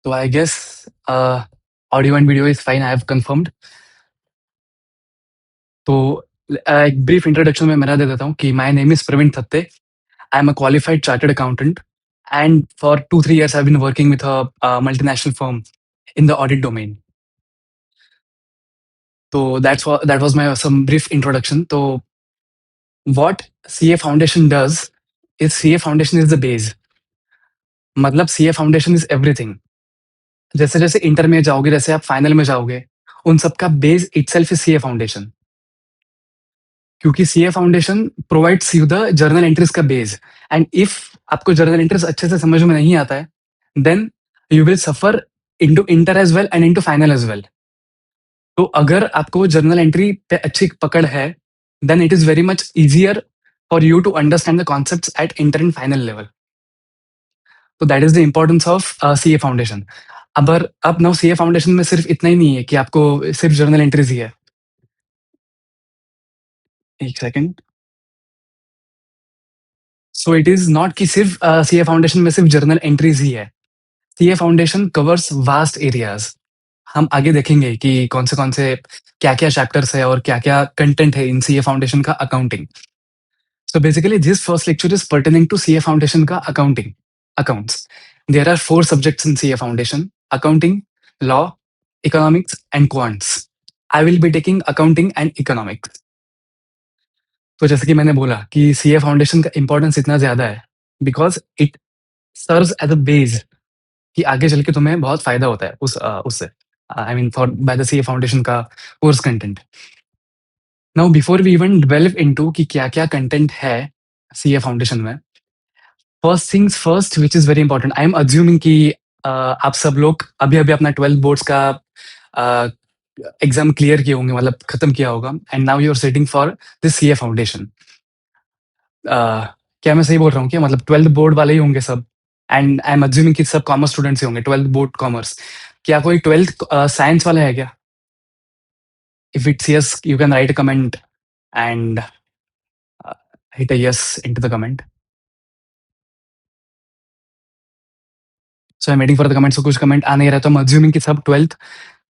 So I guess audio and video is fine. I have confirmed. तो एक brief introduction में मेरा दे देता हूँ कि my name is Praveen Thatte. I am a qualified chartered accountant and for 2-3 years I've been working with a multinational firm in the audit domain. So that was my some brief introduction. So what CA Foundation does is CA Foundation is the base. मतलब CA Foundation is everything. जैसे जैसे inter में जाओगे, जैसे आप final में जाओगे, उन सबका base itself is CA foundation. क्योंकि CA foundation provides you the journal entries का बेस. एंड इफ आपको जर्नल एंट्रीज अच्छे से समझ में नहीं आता है, then you will suffer into inter as well and into final as well. तो अगर आपको जर्नल एंट्री पे अच्छी पकड़ है, then it is very much easier for you to understand the concepts at inter and final level. तो that is the importance of CA foundation. अब now CA foundation में सिर्फ इतना ही नहीं है कि आपको सिर्फ जर्नल एंट्रीज ही है. एक second. So it is not कि सिर्फ सीए फाउंडेशन में सिर्फ जर्नल एंट्रीज ही है. CA foundation covers vast areas. हम आगे देखेंगे कि कौन से क्या क्या चैप्टर्स है और क्या क्या कंटेंट है इन सीए फाउंडेशन का accounting. So basically this first lecture is pertaining to CA foundation का accounting accounts. There are 4 subjects in CA foundation: accounting, law, economics and quants. I will be taking accounting and economics. तो जैसे कि मैंने बोला कि CA foundation का importance इतना ज्यादा है because it serves as a base कि आगे चल के तुम्हें बहुत फायदा होता है उससे. I mean for by the CA foundation का course content. Now before we even develop into कि क्या क्या कंटेंट है सीए फाउंडेशन में, first things first which is very important. I am assuming कि आप सब लोग अभी अभी अपना 12th बोर्ड्स का एग्जाम क्लियर किए होंगे, मतलब खत्म किया होगा, and now you are setting for this CA foundation. क्या मैं सही बोल रहा हूँ क्या? मतलब 12th बोर्ड वाले ही होंगे सब. एंड आई एम अज्यूमिंग कि सब कॉमर्स स्टूडेंट्स ही होंगे, 12th बोर्ड कॉमर्स. क्या कोई 12th साइंस वाला है क्या? If it's yes, you can write a comment and hit a yes into the comment. So I am waiting for the comment. So कुछ comment आ नहीं रहा, तो आई एम अज्यूमिंग कि सब 12th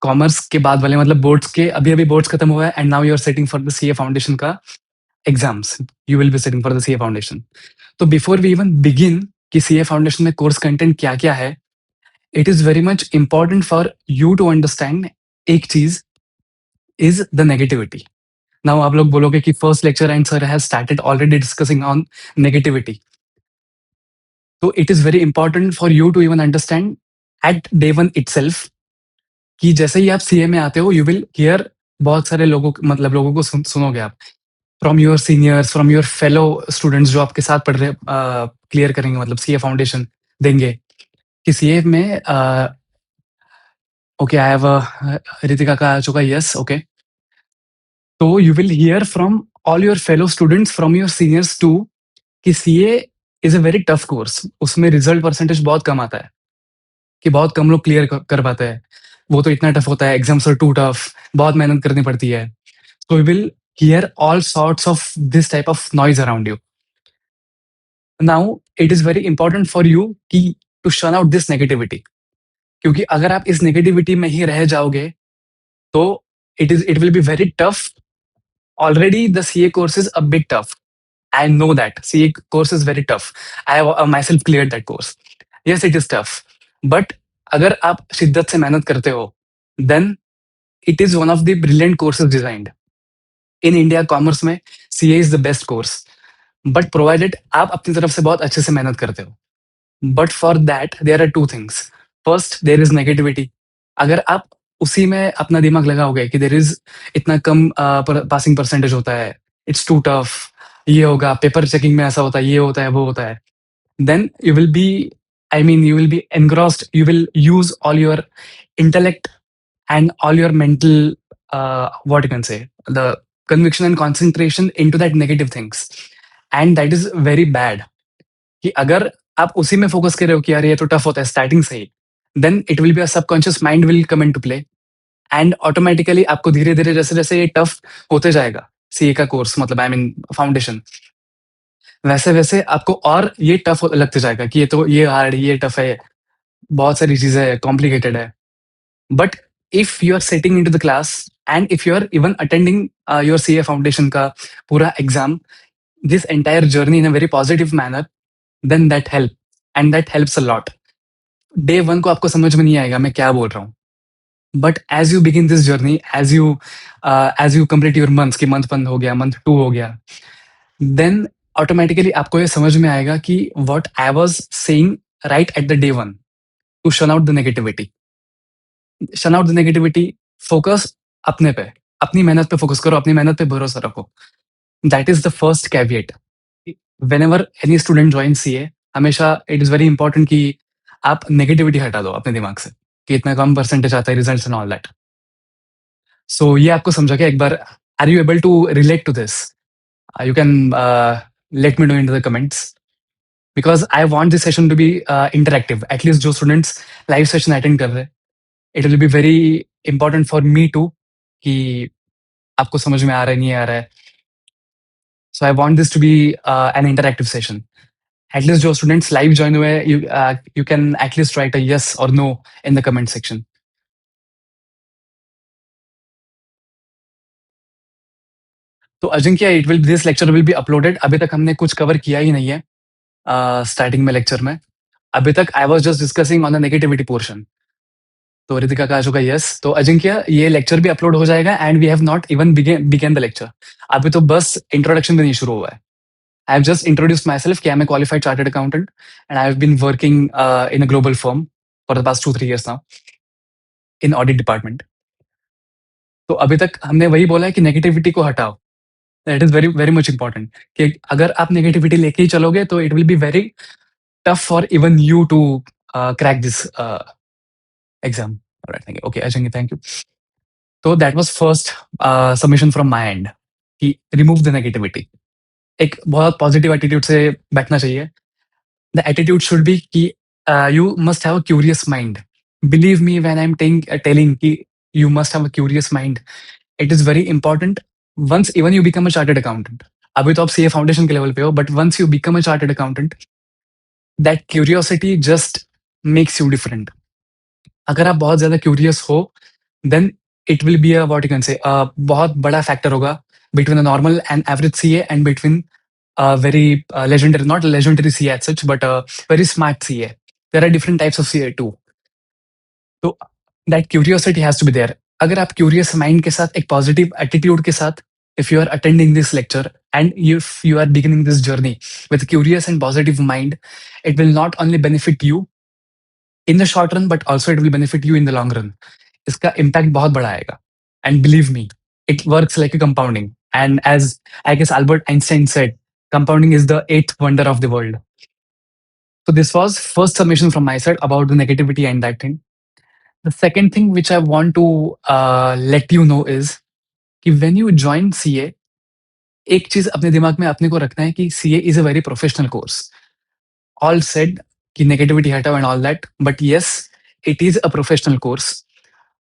कॉमर्स के बाद वाले, मतलब बोर्ड्स के अभी अभी बोर्ड्स खत्म हुआ है and now you are setting for the CA foundation का exams. You will be setting for the CA foundation. तो बिफोर वी इवन बिगिन कि सीए फाउंडेशन में कोर्स कंटेंट क्या क्या है, it is very much important for you to understand एक चीज is the negativity. Now आप लोग बोलोगे कि first lecture and sir has started already discussing on negativity. So it is very important for you to even understand at day one itself कि जैसे ही आप CA में आते हो, you will hear बहुत सारे लोगों, मतलब लोगों को सुनोगे आप from your seniors, from your fellow students जो आपके साथ पढ़ रहे, क्लियर करेंगे, मतलब सीए फाउंडेशन देंगे कि सीए में okay, I have Ritika ka आ चुका, yes, okay. तो you will hear from all your fellow students, from your seniors too, कि CA is a very tough course. उसमें रिजल्ट परसेंटेज बहुत कम आता है, कि बहुत कम लोग क्लियर कर पाते हैं. वो तो इतना टफ होता है, एग्जाम्स आर टू टफ, बहुत मेहनत करनी पड़ती है. So you will hear all sorts of this type of noise around you. Now it is very important for you कि to shun out this negativity. क्योंकि अगर आप इस नेगेटिविटी में ही रह जाओगे, तो it will be very tough. Already the CA course is a bit tough. I know that CA course is very tough. I have myself cleared that course. Yes, it is tough. But अगर आप शिद्दत से मेहनत करते हो, then it is one of the brilliant courses designed. In India, commerce में CA is the best course. But provided आप अपनी तरफ से बहुत अच्छे से मेहनत करते हो. But for that, there are two things. First, there is negativity. अगर आप उसी में अपना दिमाग लगाओगे कि देर इज इतना कम पासिंग परसेंटेज होता है, इट्स टू टफ, ये होगा, पेपर चेकिंग में ऐसा होता है, ये होता है, वो होता है, then you will be, I mean you will be engrossed, you will use all your intellect and all your mental what you can say, the conviction and concentration into that negative things, and that is very bad. कि अगर आप उसी में focus कर रहे हो कि यार ये तो टफ होता है स्टार्टिंग से ही, then it will be a subconscious mind will come in to play, and automatically आपको धीरे धीरे जैसे जैसे ये टफ होते जाएगा सीए का कोर्स, मतलब आई मीन फाउंडेशन, वैसे वैसे आपको और ये टफ लगते जाएगा कि ये तो ये हार्ड, ये टफ है. बहुत सारी चीज़ें कॉम्प्लिकेटेड है। But if you are sitting into the class and if you are even attending your CA foundation का पूरा exam, this entire journey in a very positive manner, then that help and that helps a lot. Day 1 को आपको समझ में नहीं आएगा मैं क्या बोल रहा हूँ। But as you begin this journey, as you complete your months कि मंथ 1 हो गया, मंथ 2 हो गया, देन ऑटोमैटिकली आपको ये समझ में आएगा कि what I was saying right at the day 1 to shun out the negativity. Shun out the negativity, focus अपने पे, अपनी मेहनत पे फोकस करो, अपनी मेहनत पे भरोसा रखो। That is the first caveat. Whenever any student join CA, हमेशा इट इज़ वेरी इंपॉर्टेंट कि आप नेगेटिविटी हटा दो अपने दिमाग से, कि इतना कम परसेंटेज आता है results and all that. So ये आपको समझा क्या एक बार? Are you able to relate to this? You can let me know into the comments because I want this session to be interactive. At least जो students live session attend कर रहे हैं, it will be very important for me too कि आपको समझ में आ रहा है नहीं आ रहा है. So I want this to be an interactive session. At least जो students live join हुए हैं, you can at least write a yes or no in the comment section. तो Ajinkya, it will this lecture will be uploaded. अभी तक हमने कुछ cover किया ही नहीं है स्टार्टिंग में लेक्चर में. अभी तक I was just discussing on the negativity portion. तो रितिका का आ चुका यस। तो अजिंक्य, ये लेक्चर भी अपलोड हो जाएगा and we have not even began the lecture. अभी तो बस इंट्रोडक्शन भी नहीं शुरू हुआ है। I have just introduced myself कि I am a qualified chartered accountant and I have been working in a global firm for the past 2-3 years now in audit department. तो अभी तक हमने वही बोला है कि नेगेटिविटी को हटाओ। That is very very much important कि अगर आप नेगेटिविटी लेके ही चलोगे तो it will be very tough for even you to crack this exam. Okay Ajinkya, thank you. तो that was first submission from my end कि रिमूव द नेगेटिविटी। एक बहुत पॉजिटिव एटीट्यूड से बैठना चाहिए। द एटीट्यूड शुड बी कि you must have a curious mind. Believe me when I am telling कि you must have a curious mind. It is very important. Once even you become a chartered accountant, अभी तो आप CA foundation के level पे हो, but once you become a chartered accountant, that curiosity just makes you different. अगर आप बहुत ज्यादा क्यूरियस हो, then it will be a what you can say बहुत बड़ा फैक्टर होगा between a normal and average CA and between a very legendary, not legendary CA as such, but a very smart CA. There are different types of CA too. तो that curiosity has to be there. अगर आप curious mind के साथ एक positive attitude के साथ, if you are attending this lecture and if you are beginning this journey with a curious and positive mind, it will not only benefit you in the short run but also it will benefit you in the long run. इसका impact बहुत बड़ा आएगा. And believe me, it works like a compounding. And as I guess Albert Einstein said, compounding is the eighth wonder of the world. So this was first submission from my side about the negativity and that thing. The second thing which I want to let you know is कि when you join CA, एक चीज अपने दिमाग में अपने को रखना है कि CA is a very professional course. All said कि negativity हटाओ and all that, but yes, it is a professional course.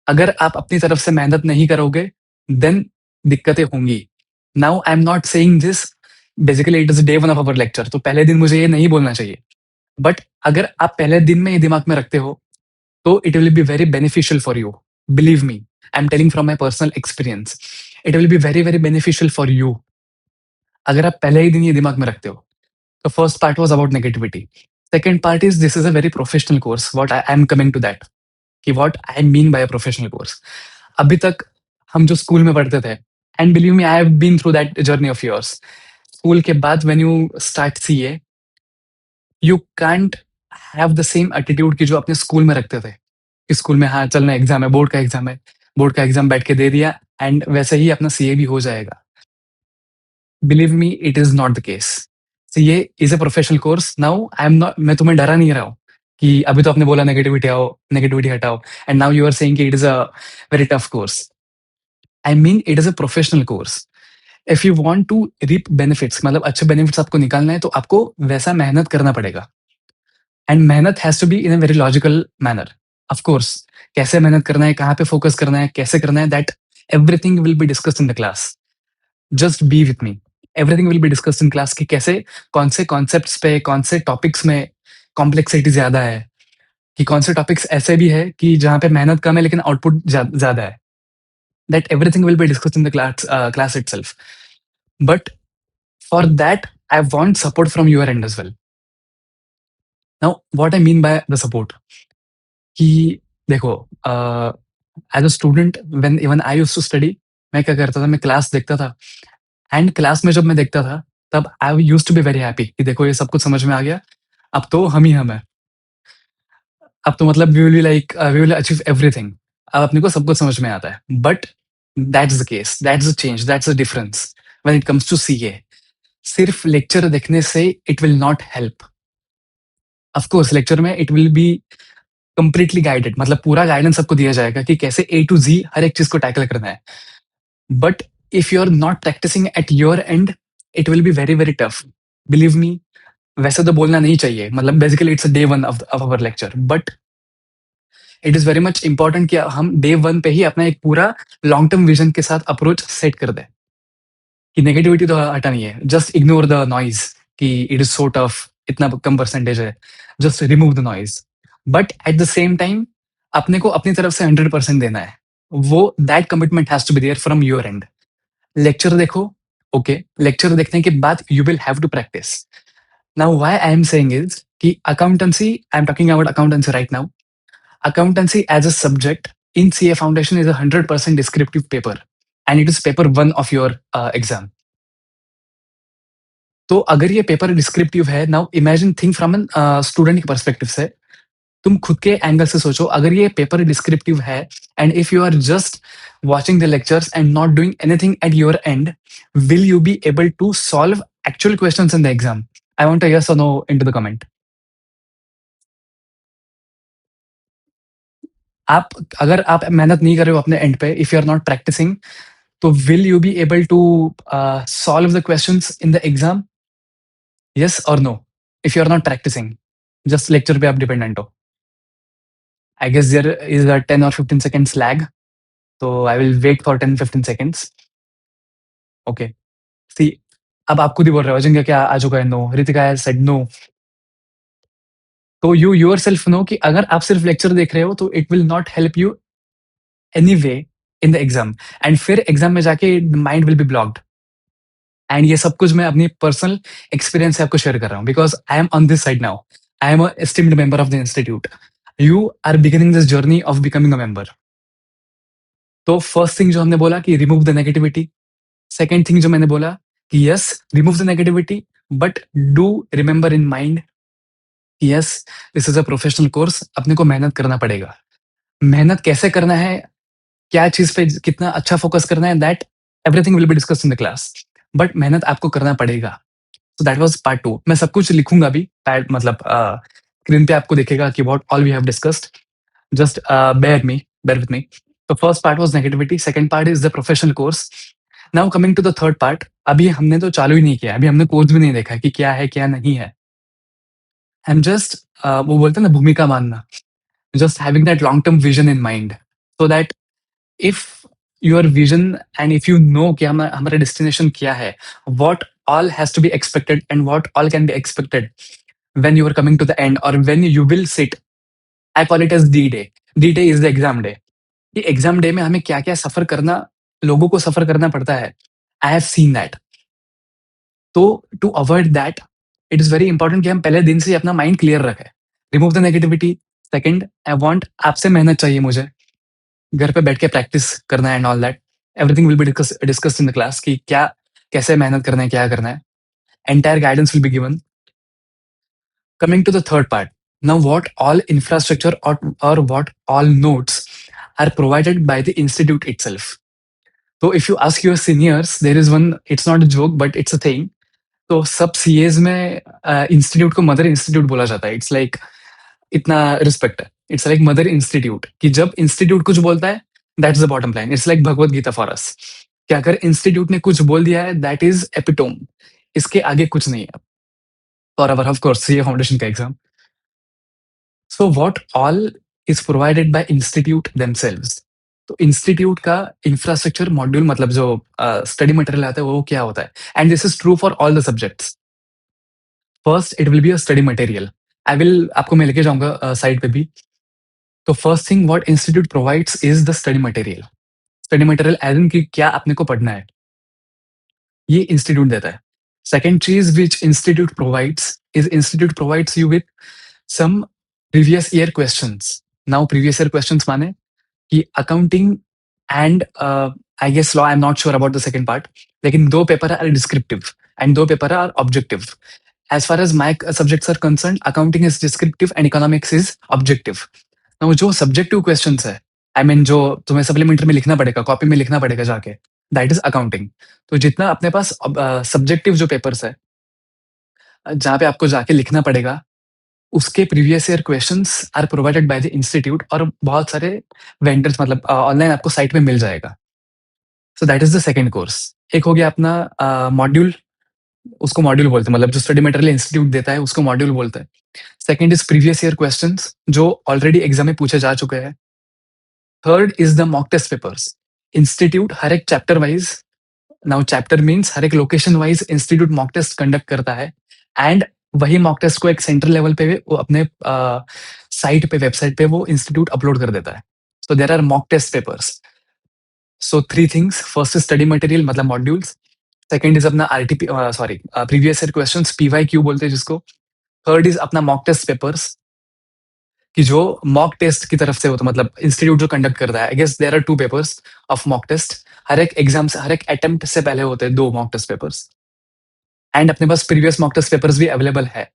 अगर आप अपनी तरफ से मेहनत नहीं करोगे, देन दिक्कतें होंगी। Now I am not saying this, basically it is day 1 of our lecture, तो पहले दिन मुझे ये नहीं बोलना चाहिए। बट अगर आप पहले दिन में ये दिमाग में रखते हो, तो it will be very beneficial for you. Believe me, I am telling from my personal experience, it will be very very beneficial for you अगर आप पहले ही दिन ये दिमाग में रखते हो। तो first part was about negativity. Second part is this is a very professional course, what I am coming to that कि what I mean by a professional course. अभी तक हम जो स्कूल में पढ़ते थे, and believe me I have been through that journey of yours. School के बाद when you start CA, you can't have the same attitude की जो अपने स्कूल में रखते थे कि स्कूल में हाँ चलना एग्जाम है, बोर्ड का एग्जाम है, बोर्ड का एग्जाम बैठ के दे दिया एंड वैसे ही अपना सीए भी हो जाएगा। Believe me, it is not the case. CA is a professional course. Now I am not, मैं तुम्हें डरा नहीं रहा हूँ कि अभी तो आपने बोला नेगेटिविटी हटाओ and now you are saying कि it is a very tough course. I mean it is a professional course. If you want to reap benefits, मतलब अच्छे बेनिफिट्स आपको निकालना है, तो आपको वैसा मेहनत करना पड़ेगा एंड मेहनत has to be in a very logical manner. Of course, कैसे मेहनत करना है, कहाँ पे फोकस करना है, कैसे करना है, that everything will be discussed in the class. Just be with me, everything will be discussed in class कि कैसे, कौन से कॉन्सेप्ट्स पे, कौन से टॉपिक्स में कॉम्प्लेक्सिटी ज्यादा है, कि कौन से टॉपिक्स ऐसे भी है कि जहाँ पे मेहनत कम है लेकिन आउटपुट ज़्यादा है। That everything will be discussed in the class itself. But for that, I want support from your end as well. Now, what I mean by the support कि देखो as a student when even I used to study, मैं क्या करता था, मैं class देखता था and class में जब मैं देखता था तब I used to be very happy कि देखो ये सब कुछ समझ में आ गया, अब तो हम ही हम है, अब तो मतलब we will be like we will achieve everything, अब अपने को सब कुछ समझ में आता है। But that's the case, that's the change, that's the difference when it comes to CA. सिर्फ लेक्चर देखने से it will not help. Of course lecture में it will be completely guided, मतलब पूरा गाइडेंस आपको दिया जाएगा कि कैसे ए टू जी हर एक चीज को टैकल करना है। But if you are not practising at your end, it will be very very tough, believe me. वैसे तो बोलना नहीं चाहिए, मतलब basically it's day one of our lecture, but it is very much important कि हम डे वन पे ही अपना एक पूरा लॉन्ग टर्म विजन के साथ अप्रोच सेट कर दें कि नेगेटिविटी तो हटानी है, जस्ट इग्नोर द नॉइज कि इट इज सो टफ, इतना कम परसेंटेज है, just remove the noise. But at the same time अपने को अपनी तरफ से 100% देना है, वो that commitment has to be there from your end. Lecture देखो, ओके, लेक्चर देखने के बाद you will have to practice. Now why I am saying is कि accountancy, I am talking about accountancy right now. Accountancy as a subject in CA Foundation is a 100% descriptive paper, and it is paper one of your exam. तो अगर ये paper descriptive है, now imagine think from an student के perspective से, तुम खुद के angle से सोचो, अगर ये पेपर डिस्क्रिप्टिव है and if you are just watching the lectures and not doing anything at your end, will you be able to solve actual questions in the exam? I want a yes or no into the comment. आप अगर आप मेहनत नहीं कर रहे हो अपने end पे, if you are not practising, तो will you be able to solve the questions in the exam? Yes or no? If you are not practicing, just lecture पे आप dependent हो. I guess there is a 10 or 15 seconds lag, so I will wait for 10-15 seconds. Okay. See, अब आप खुद ही बोल रहे हो अजिंक्य क्या आ चुका है, no, Ritika has said no. तो यू योरसेल्फ नो कि अगर आप सिर्फ लेक्चर देख रहे हो तो it will not help you anyway in the exam, and फिर एग्जाम में जाके mind will be blocked. And ये सब कुछ मैं अपनी पर्सनल एक्सपीरियंस से आपको शेयर कर रहा हूँ, because I am on this side now. I am a esteemed member of the institute. You are beginning this journey of becoming a member. तो फर्स्ट थिंग जो हमने बोला कि remove the negativity. Second thing जो मैंने बोला कि yes, remove the negativity, but do remember in mind, yes, this is a professional course, अपने को मेहनत करना पड़ेगा। मेहनत कैसे करना है, क्या चीज पे कितना अच्छा फोकस करना है, that everything will be discussed in the class, but मेहनत आपको करना पड़ेगा। So that was part two. मैं सब कुछ लिखूंगा अभी, पैड मतलब स्क्रीन पे आपको दिखेगा कि what all we have discussed. Just bear with me. The first part was negativity, second part is the professional course. Now coming to the third part, अभी हमने तो चालू ही नहीं किया, अभी हमने कोर्स भी नहीं देखा कि क्या है क्या नहीं है। आई एम जस्ट वो बोलते हैं ना भूमिका मानना, just having that long term vision in mind, so that if your vision and if you know कि हमारा destination क्या है, what all has to be expected and what all can be expected when you are coming to the end or when you will sit. I call it as D day. D day is the exam day. कि exam day में हमें क्या क्या सफर करना, लोगों को सफर करना पड़ता है। I have seen that. तो to avoid that, it is very important कि हम पहले दिन से ही अपना माइंड क्लियर रखें। Remove the negativity. Second, I want आपसे मेहनत चाहिए मुझे, घर पे बैठ के प्रैक्टिस करना है and all that. Everything will be discussed in the class कि क्या कैसे मेहनत करना है, क्या करना है। Entire guidance will be given. Coming to the third part, now what all infrastructure or what all notes are provided by the institute itself. So if you ask your seniors, there is one, it's not a joke but it's a thing. तो सब CEOs में institute को mother institute बोला जाता है। It's like इतना respect है, it's like mother institute, कि जब इंस्टीट्यूट कुछ बोलता है that's the bottom line. It's like Bhagavad Gita for us, कि अगर इंस्टीट्यूट ने कुछ बोल दिया है दैट इज एपिटोम, इसके आगे कुछ नहीं है। For our of course CA foundation का exam. So what all is provided by institute themselves. तो इंस्टीट्यूट का इंफ्रास्ट्रक्चर मॉड्यूल, मतलब जो स्टडी मटेरियल आता है वो क्या होता है, and this is true for all the subjects. First it will be a study material. I will आपको मैं लेके जाऊंगा साइड पे भी तो first thing what institute provides is the study material as in कि क्या अपने को पढ़ना है, ये इंस्टीट्यूट देता है। सेकंड चीज which institute provides you with some previous year questions. Now previous year questions माने कि accounting and I guess law, I am not sure about the second part, लेकिन दो पेपर आर डिस्क्रिप्टिव एंड दो paper are objective. As far as my subjects are concern, accounting is descriptive and economics is objective. Now जो subjective question है, I mean जो तुम्हें supplementary में लिखना पड़ेगा, कॉपी में लिखना पड़ेगा जाके, दैट इज अकाउंटिंग। तो जितना अपने पास सब्जेक्टिव जो पेपर्स है, जहाँ पे आपको जाके लिखना पड़ेगा, उसके previous year questions are provided by the institute, और बहुत सारे वेंडर्स मतलब ऑनलाइन आपको साइट पे मिल जाएगा। सो that is the second course. एक हो गया अपना मॉड्यूल, उसको मॉड्यूल बोलते हैं, मतलब जो स्टडी मटेरियल इंस्टीट्यूट देता है उसको मॉड्यूल बोलते हैं। Second is previous year questions जो ऑलरेडी एग्जाम में पूछे जा चुके हैं। Third is the mock test papers. Institute हर एक chapter wise, now chapter means हर एक location wise institute mock test conduct करता है, एंड वही मॉक टेस्ट को एक सेंट्रल लेवल पे वो अपने साइट पे, वेबसाइट पे वो इंस्टीट्यूट अपलोड कर देता है। So there are mock test papers. So three things, first is study material मतलब मॉड्यूल्स, सेकंड इज अपना RTP, sorry previous year questions, PY Q बोलते हैं जिसको। थर्ड इज अपना मॉक टेस्ट पेपर्स, कि जो मॉक टेस्ट की तरफ से होता है, मतलब इंस्टीट्यूट जो कंडक्ट करता है। I guess there are two papers of mock test, हर एक एग्जाम से, हर एक अटेम्प्ट से पहले होते हैं दो मॉक टेस्ट पेपर्स, एंड अपने पास प्रीवियस मॉक टेस्ट पेपर्स भी अवेलेबल है।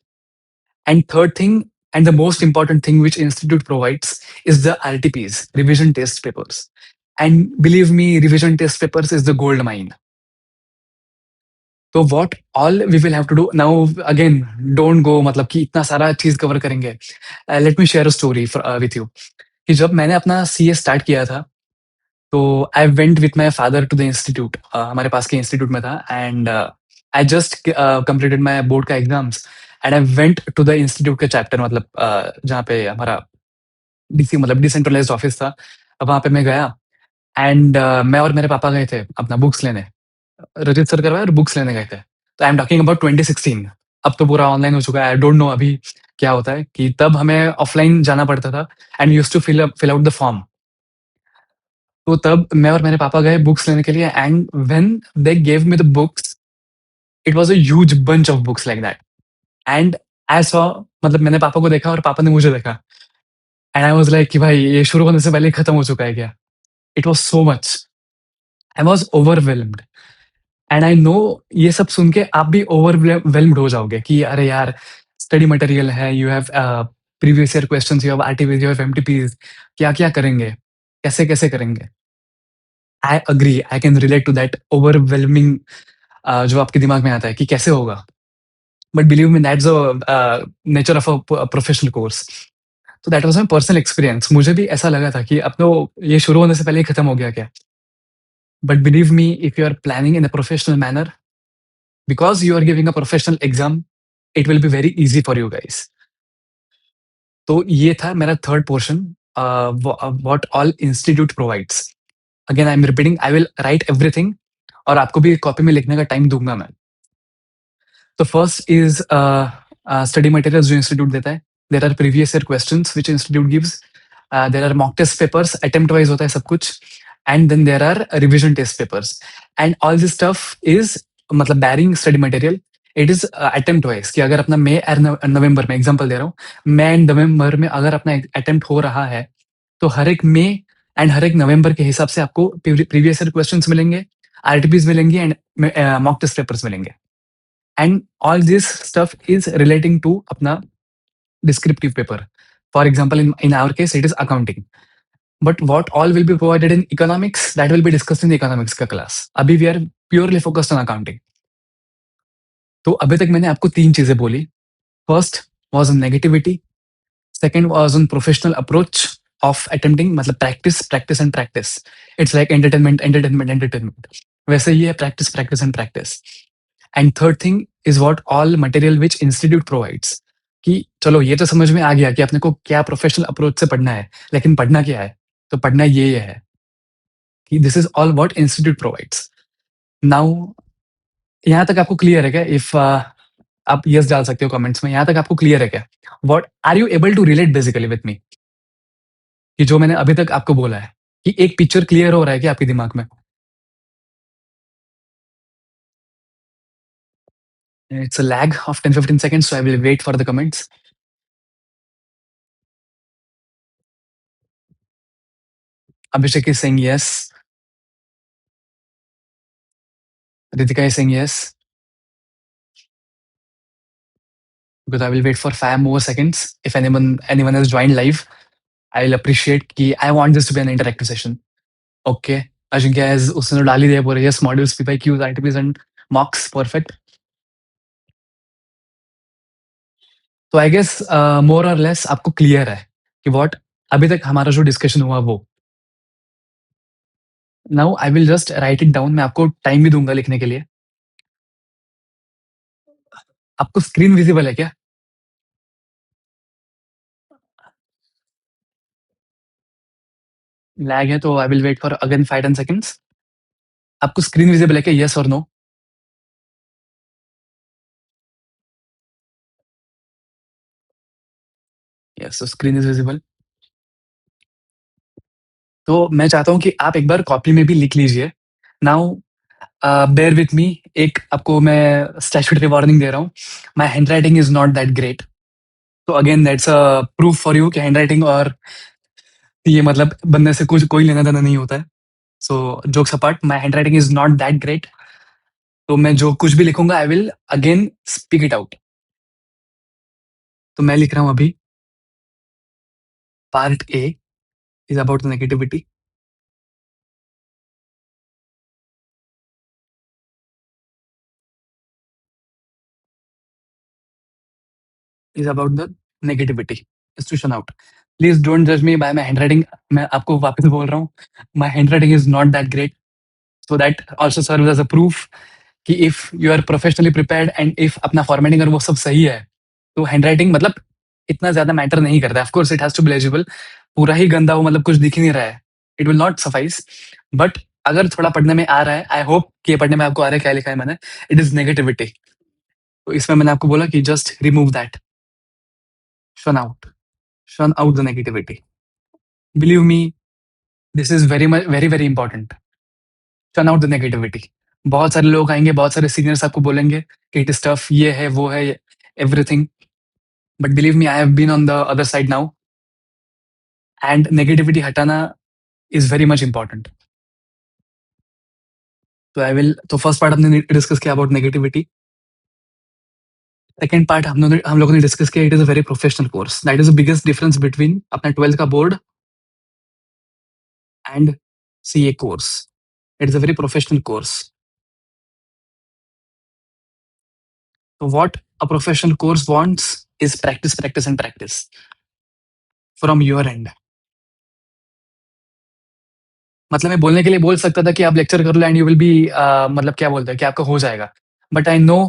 And third thing and the most important thing which institute provides is the RTPs, revision test papers. And believe me, revision test papers is the gold mine. तो what all we will have to do now, again don't go मतलब कि इतना सारा चीज cover करेंगे। Let me share a story with you, कि जब मैंने अपना सीए स्टार्ट किया था, तो I went with my father to the institute, हमारे पास के इंस्टीट्यूट में था, and I just completed my board का exams, and I went to the institute के चैप्टर, मतलब जहाँ पे हमारा डीसी मतलब डिसेंट्रलाइज्ड ऑफिस था, वहां पे मैं गया, एंड मैं और मेरे पापा गए थे अपना बुक्स लेने, रजिस्टर करवाया और बुक्स लेने गए थे। तो आई एम टॉकिंग अबाउट 2016। अब तो पूरा ऑनलाइन हो चुका है, आई डोंट नो अभी क्या होता है, कि तब हमें ऑफलाइन जाना पड़ता था and use to fill out the form. तो तब मैं और मेरे पापा गए बुक्स लेने के लिए, and when they gave me the books, it was a huge bunch of books like that, and I saw, मतलब मैंने पापा को देखा और पापा ने मुझे देखा, एंड आई वाज लाइक कि भाई ये शुरू होने से पहले ही खत्म हो चुका है क्या? It was so much, I was overwhelmed, and I know ये सब सुन के आप भी ओवरवेल्म्ड हो जाओगे कि अरे यार, स्टडी मटेरियल है, you have previous year questions, you have RTPs, you have MTPs, क्या-क्या करेंगे? कैसे-कैसे करेंगे? I agree, I can relate to that overwhelming, जो आपके दिमाग में आता है कि कैसे होगा? But believe me, that's nature of a professional course. तो that was my personal experience. मुझे भी ऐसा लगा था कि अब तो ये शुरू होने से पहले ही खत्म हो गया क्या? But believe me, if you are planning in a professional manner, because you are giving a professional exam, it will be very easy for you guys. तो ये था मेरा third portion, what all institute provides. Again I am repeating, I will write everything, और आपको भी copy में लिखने का टाइम दूँगा मैं। तो फर्स्ट इज स्टडी मटेरियल्स जो इंस्टीट्यूट देता है। There are previous year questions which institute gives, there are mock test papers, attempt wise होता है सब कुछ, and then there are revision test papers, and all this stuff is मतलब barring study material, it is attempt wise, कि अगर अपना मई और नवंबर में, एग्जाम्पल दे रहा हूँ, मई एंड नवंबर में अगर अपना अटेम्प्ट हो रहा है, तो हर एक मई एंड हर एक नवंबर के हिसाब से आपको प्रीवियस ईयर क्वेश्चंस मिलेंगे, आरटीपीज मिलेंगे, एंड मॉक टेस्ट पेपर्स मिलेंगे, and all this stuff is relating to अपना descriptive paper. For example, in our case it is accounting, but what all will be provided in economics, that will be discussed in the economics का class. अभी we are purely focused on accounting. तो अभी तक मैंने आपको तीन चीजें बोली। First was on negativity, second was on professional approach of attempting, मतलब practice and practice. It's like entertainment. वैसे ही है practice and practice. And third thing is what all material which institute provides, कि चलो ये तो समझ में आ गया कि आपने को क्या प्रोफेशनल अप्रोच से पढ़ना है, लेकिन पढ़ना क्या है? तो पढ़ना ये है कि this is all what institute provides. Now यहाँ तक आपको क्लियर है क्या? इफ आप यस डाल सकते हो कमेंट्स में, यहाँ तक आपको क्लियर है क्या? What are you able to relate basically with me? कि जो मैंने अभी तक आपको बोला है, कि एक पिक्चर क्लियर हो रहा है क्या आपके दिमाग में? It's a lag of 10-15 seconds, so I will wait for the comments. Abhishek is saying yes. Ritika is saying yes. Because I will wait for 5 more seconds. If anyone has joined live, I will appreciate कि I want this to be an interactive session. Okay. Ajinkya has उसने तो डाल ही दिया पूरे, yes modules, PYQs, RTPs and mocks, perfect. तो I guess more और less आपको clear है कि व्हाट अभी तक हमारा जो डिस्कशन हुआ वो। Now I will just write it down, मैं आपको टाइम भी दूँगा लिखने के लिए। आपको स्क्रीन विज़िबल है क्या? लैग है तो I will wait for again 5-10 seconds. आपको स्क्रीन विज़िबल है क्या? येस और no? Yes, so screen is visible. तो मैं चाहता हूँ कि आप एक बार कॉपी में भी लिख लीजिए। नाउ बेयर विथ मी, एक आपको मैं स्टैट्यूटरी वार्निंग दे रहा हूँ। My handwriting is not that great. तो again that's a proof for you कि हैंडराइटिंग और ये मतलब बनने से कुछ कोई लेना-देना नहीं होता है। सो jokes apart, my handwriting is not that great. तो मैं जो कुछ भी लिखूँगा आई will again speak it out. तो मैं लिख रहा हूँ अभी, part A is about negativity, is about the negativity, institution out. Please don't जज मी बाय माय हैंडराइटिंग। मैं आपको वापस बोल रहा हूँ, my handwriting is not that great. So that also serves as a proof कि if you are professionally prepared and if अपना formatting और वो सब सही है, तो हैंडराइटिंग मतलब इतना ज़्यादा मैटर नहीं करता है। Of course it has to be legible. पूरा ही गंदा हो मतलब कुछ दिख ही नहीं रहा है, it will not suffice. But अगर थोड़ा पढ़ने में आ रहा है, आई होप कि ये पढ़ने में आपको आ रहा है क्या लिखा है मैंने, इट इज़ नेगेटिविटी। तो इसमें मैंने आपको बोला कि जस्ट रिमूव दैट, शन आउट, शन out the negativity. Believe me, this is very, very important. शन आउट द नेगेटिविटी। बहुत सारे लोग आएँगे, बहुत सारे सीनियर्स आपको बोलेंगे कि इट इज़ टफ, ये है, वो है, everything. But believe me, I have been on the other side now and negativity हटाना इज़ वेरी मच इम्पोर्टेंट। तो आई विल, तो फर्स्ट पार्ट हमने डिस्कस किया अबाउट नेगेटिविटी। सेकंड पार्ट हम लोगों ने डिस्कस किया, it is a very professional course. That is the biggest difference between अपना 12th का board and CA course. It is a very professional course. So what a professional course wants is practice, practice and practice from your end. मतलब मैं बोलने के लिए बोल सकता था कि आप लेक्चर कर लो एंड यू विल बी मतलब क्या बोलते हैं कि आपका हो जाएगा। But I know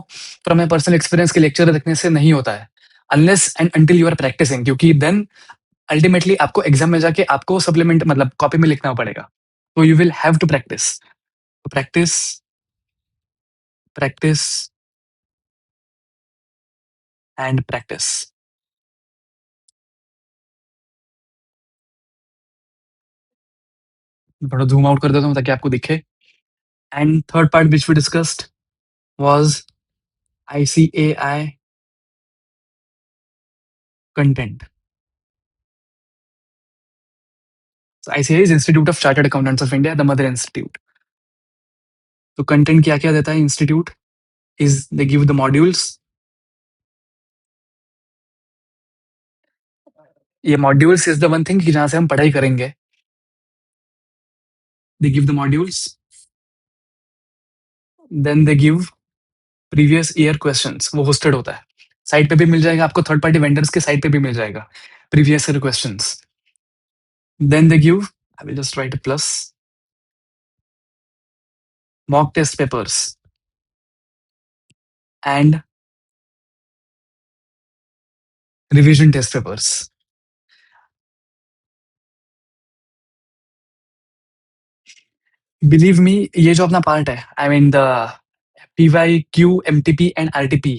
from my personal experience कि लेक्चर देखने से नहीं होता है, unless and until you are practising, क्योंकि देन अल्टीमेटली आपको एग्जाम में जाके आपको सप्लीमेंट मतलब कॉपी में लिखना पड़ेगा। तो you will have to practise, practice, practise and practise. थोड़ा जूम आउट कर देता हूँ ताकि आपको दिखे। And third part which we discussed was ICAI content. So ICAI is Institute of Chartered Accountants of India, the mother institute. तो content क्या क्या देता है institute? Is they give the modules. ये modules is the one thing कि जहां से हम पढ़ाई करेंगे। They give the modules, then they give previous year questions, वो होस्टेड होता है। साइट पे भी मिल जाएगा आपको, थर्ड पार्टी वेंडर्स के साइट पे भी मिल जाएगा previous year questions. Then they give, I will just write plus, mock test papers and revision test papers. Believe me, ये जो अपना पार्ट है, I mean the PYQ, MTP and RTP,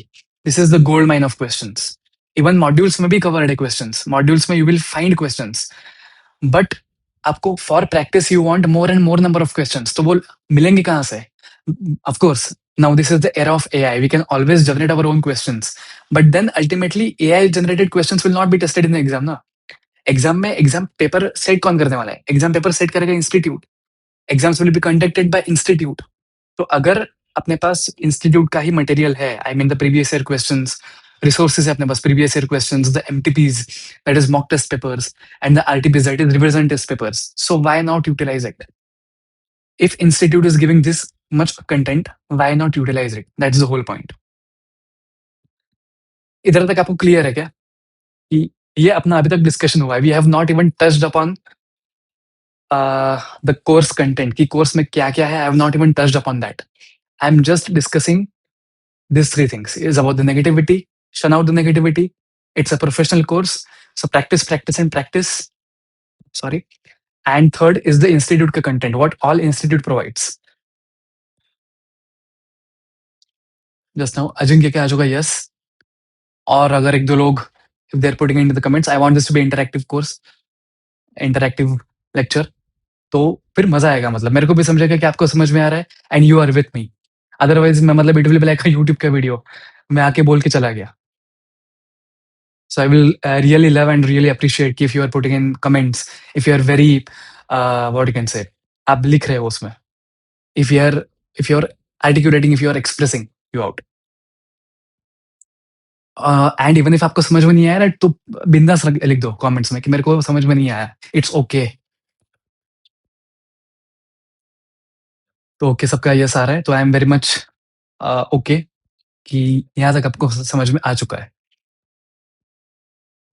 this is the gold mine of questions. Even modules में भी covered है questions, modules में you will find questions. But आपको for practice you want more and more number of questions, तो वो मिलेंगे कहाँ से? Of course now this is the era of AI, we can always generate our own questions, but then ultimately AI generated questions will not be tested in the exam ना. Exam में exam paper set कौन करने वाला है? Exam paper set करेगा institute. Exams will be conducted by institute. तो अगर अपने पास इंस्टीट्यूट का ही मटेरियल है, I mean the previous year questions, resources है अपने पास, previous year questions, the MTPs, that is mock test papers, and the RTPs, that is revision test papers. So why not utilise it? If institute is giving this much content, why not utilise it? That's the whole point. इधर तक आपको clear है क्या कि ये अपना अभी तक डिस्कशन हुआ है? We have not even touched upon the course content, कि कोर्स में क्या क्या है. I have not even touched upon that. I am just discussing these three things. Is about the negativity, shun out the negativity. It's a professional course, so practice, practice, and practice. Sorry. And third is the institute ka content, what all institute provides. Just now Ajinkya के आ चुका yes. और अगर एक दो लोग if they're putting into the comments, I want this to be interactive course, interactive lecture, तो फिर मजा आएगा. मतलब मेरे को भी समझेगा कि आपको समझ में आ रहा है and you are with me. Otherwise मैं मतलब it will be like YouTube का वीडियो, मैं आके बोल के चला गया. So I will really love and really appreciate if you are putting in comments, if you are very what you can say, आप लिख रहे हो उसमें, if you are articulating, if you are expressing you out. And even if आपको समझ में नहीं आया तो बिंदास लिख दो कमेंट्स में कि मेरे को समझ में नहीं आया. It's okay. तो ओके सबका यस आ रहा है, तो I am very much okay कि यहाँ तक आपको समझ में आ चुका है.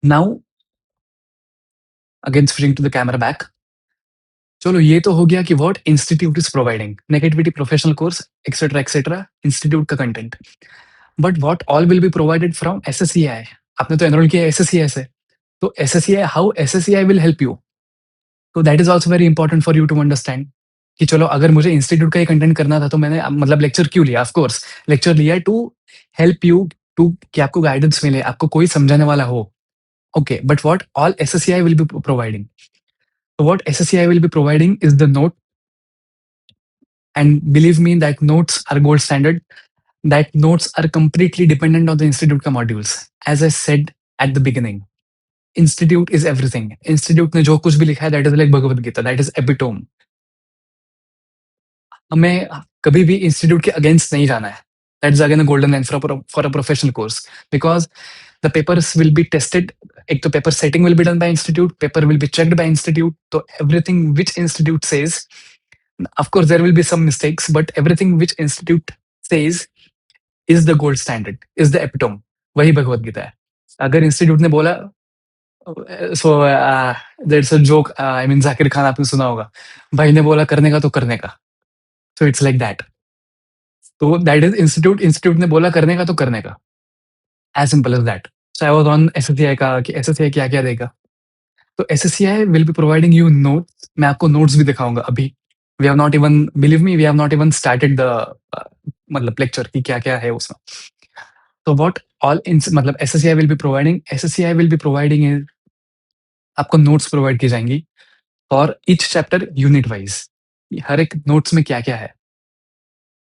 Now again switching to the camera back. चलो ये तो हो गया कि what institute is providing, negativity, professional course, etcetera, institute का content. But what all will be provided from SSCI. आपने तो एनरोल किया एसएससीआई से, तो SSCI, how SSCI will help you. तो that is also very important for you to understand कि चलो अगर मुझे इंस्टीट्यूट का ही कंटेंट करना था तो मैंने मतलब लेक्चर क्यों लिया? ऑफ कोर्स लेक्चर लिया टू हेल्प यू, टू कि आपको गाइडेंस मिले, आपको कोई समझाने वाला हो. Okay, but what all SSCI will be providing? So what SSCI will be providing is the note, and believe me, that notes are gold standard. That notes are completely dependent on the institute ka modules. As I said at the beginning, institute is everything. Institute ने जो कुछ भी लिखा है, that is like Bhagavad Gita, that is epitome. हमें कभी भी institute के अगेंस्ट नहीं जाना है. That is again a golden line for a professional course, because the papers will be tested. एक तो paper setting will be done by institute, paper will be checked by institute. So everything which institute says, of course there will be some mistakes, but everything which institute says is the gold standard, is the epitome. वही भगवद गीता है. अगर institute ने बोला, so that's a joke, I mean Zakir Khan आपने सुना होगा, भाई ने बोला करने का तो करने का. So it's like that. तो दैट इज इंस्टीट्यूट ने बोला करने का तो करने का, as simple as that. So I was on SSCI का कि एसएससीआई क्या क्या देगा. तो SSCI will be providing you notes. मैं आपको नोट्स भी दिखाऊंगा अभी. We have not even, believe me, we have not even started the मतलब लेक्चर की क्या क्या है उसमें. तो व्हाट ऑल मतलब SSCI will be providing, SSCI will be providing, आपको नोट्स प्रोवाइड की जाएंगी for each chapter unit wise. हर एक नोट्स में क्या क्या है,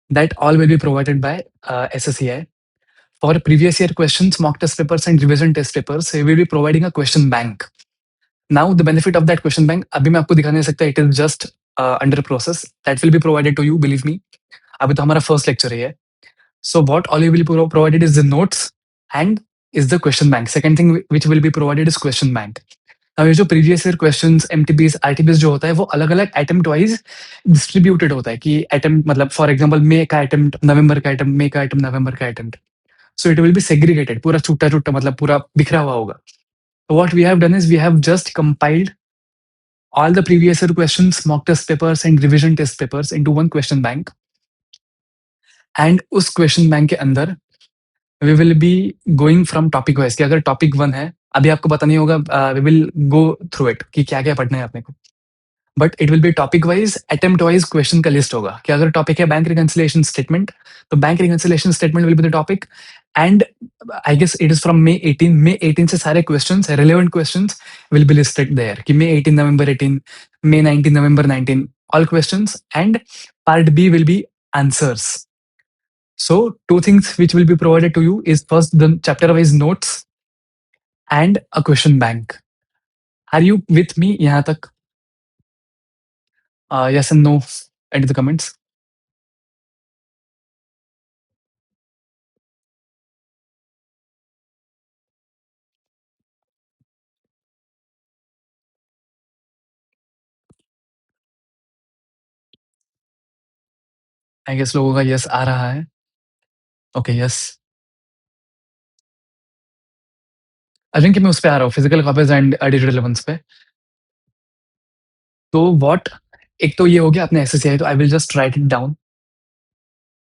that all will be provided by SSCI. For previous year questions, mock test papers and revision test papers, we will be providing a question bank. Now the benefit of that question bank, अभी मैं आपको दिखा नहीं सकता, it is just under process. That will be provided to you, believe me. अभी तो हमारा first lecture ही है. So what all you will be provided is the notes and is the question bank. Second thing which will be provided is question bank. अब ये जो previous year questions, एमटीपीज, RTPs जो होता है वो अलग अलग अटेम्प्ट वाइज डिस्ट्रीब्यूटेड होता है कि अटेम्प्ट मतलब फॉर एग्जांपल मे का अटेम्प्ट, नवंबर का अटेम्प्ट, मे का अटेम्प्ट, नवंबर का attempt. So it will B segregated, पूरा छुट्टा छुट्टा मतलब पूरा बिखरा हुआ होगा. So what we have done is we have just compiled all the previous year questions, mock test papers and revision test papers into one question bank. And उस question bank के अंदर we will be going from topic wise कि अगर topic 1 है, अभी आपको पता नहीं होगा, we will go through it कि क्या क्या पढ़ना है अपने को. But it will be topic wise, attempt wise question का लिस्ट होगा कि अगर टॉपिक है बैंक रिकंसिलिएशन स्टेटमेंट, तो bank reconciliation statement will be the topic, and I guess it is from May 18 से सारे questions, relevant questions will be listed there कि May 18, November 18, May 19, November 19, all questions. And part B will be answers. So two things which will be provided to you is first the chapter wise notes and a question bank. Are you with me यहाँ तक? Yes and no into the comments. I guess लोगों का yes आ रहा है. Okay yes. I think मैं उस पे आ रहा हूँ physical copies and digital ones पे. तो व्हाट, एक तो ये हो गया अपने एसएससीआई, तो I will just write it down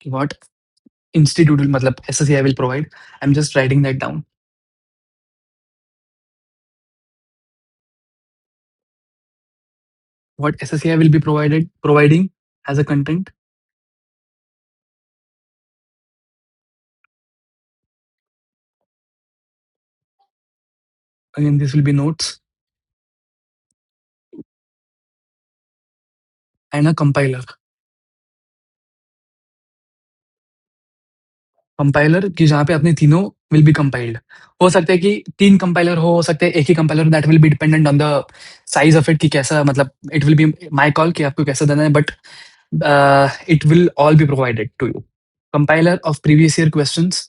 कि व्हाट इंस्टीट्यूट मतलब SSCI will provide. I am just writing that down. What SSCI will be providing as a content. Again, this will be notes and a compiler. Compiler कि जहाँ पे अपने तीनों will be compiled. हो सकता है कि 3 कंपाइलर हो सकता है एक ही compiler. That will be dependent on the size of it कि कैसा मतलब it will be my call कि आपको कैसा देना है, but it will all be provided to you. Compiler of previous year questions,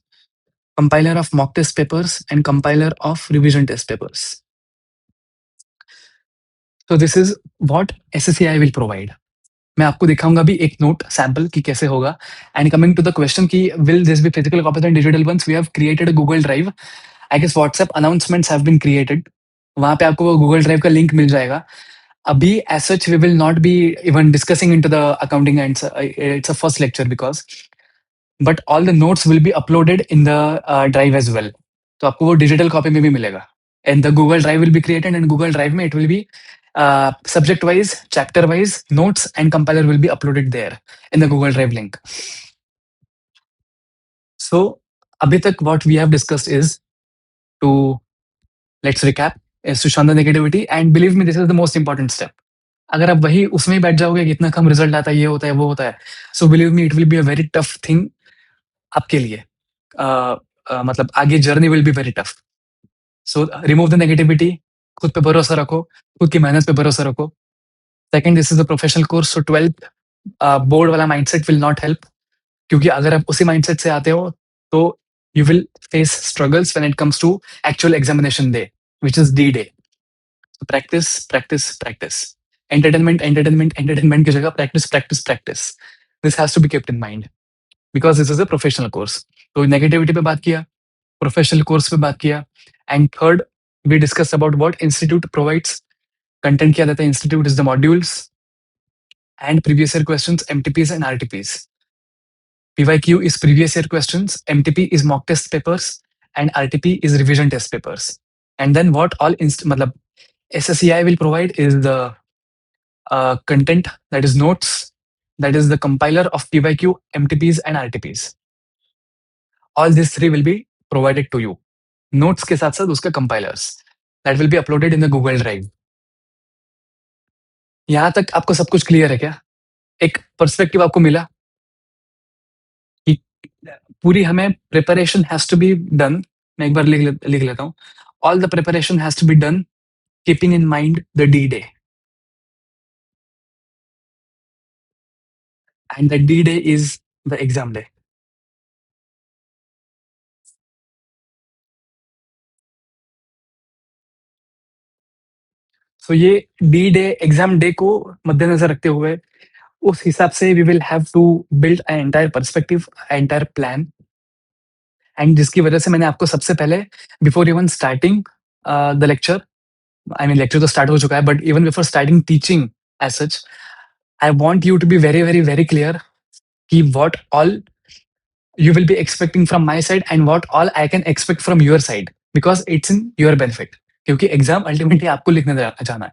compiler of mock test papers, and compiler of revision test papers. So this is what SSCI will provide. मैं आपको दिखाऊंगा भी एक note sample कि कैसे होगा. And coming to the question कि will this be physical copies and digital ones, we have created a Google drive. I guess WhatsApp announcements have been created. वहां पे आपको वो गूगल ड्राइव का लिंक मिल जाएगा. अभी as such we will not be even discussing into the accounting and it's a first lecture because, but all the notes will be uploaded in the drive as well. तो आपको वो digital copy में भी मिलेगा. And the Google drive will be created and Google drive में it will be subject wise, chapter wise notes and compiler will be uploaded there in the Google Drive link. So abhi tak what we have discussed is to, let's recap, is to shun the negativity, and believe me this is the most important step. अगर आप वही उसमें ही बैठ जाओगे कि इतना कम result आता है, ये होता है वो होता है, so believe me it will be a very tough thing आपके लिए. मतलब आगे journey will be very tough. So remove the negativity, खुद पे भरोसा रखो, खुद की मेहनत पे भरोसा रखो. Second, this is a professional course, so 12th board वाला माइंडसेट विल नॉट हेल्प. क्योंकि अगर आप उसी माइंडसेट से आते हो तो you will face struggles when it comes to actual examination day which is D day. Practice practice practice. Entertainment entertainment entertainment की जगह practice practice practice. This has to be kept in mind because this is a professional course. तो negativity पे बात किया, professional course पे बात किया, and third we discuss about what institute provides. Content क्या देता है institute is the modules and previous year questions, MTPs and RTPs. PYQ is previous year questions, MTP is mock test papers, and RTP is revision test papers. And then what all matlab SSCI will provide is the content, that is notes, that is the compiler of PYQ, MTPs and RTPs. All these three will be provided to you. Notes के साथ साथ उसका compilers that will be uploaded in the Google Drive. यहाँ तक आपको सब कुछ clear है क्या? एक पर्सपेक्टिव आपको मिला कि पूरी हमें preparation has to be done. मैं एक बार लिख लेता हूँ. All the preparation has to be done keeping in mind the D day, and the D day is the exam day. So ये डी डे एग्जाम डे को मद्देनजर रखते हुए उस हिसाब से we will have to build an entire perspective, entire plan. And जिसकी वजह से मैंने आपको सबसे पहले before even starting the lecture, I mean lecture तो स्टार्ट हो चुका है, but even before starting teaching as such, I want you to be very very very clear कि what all you will be expecting from my side and what all I can expect from your side, because it's in your benefit. क्योंकि exam ultimately आपको लिखने जाना है.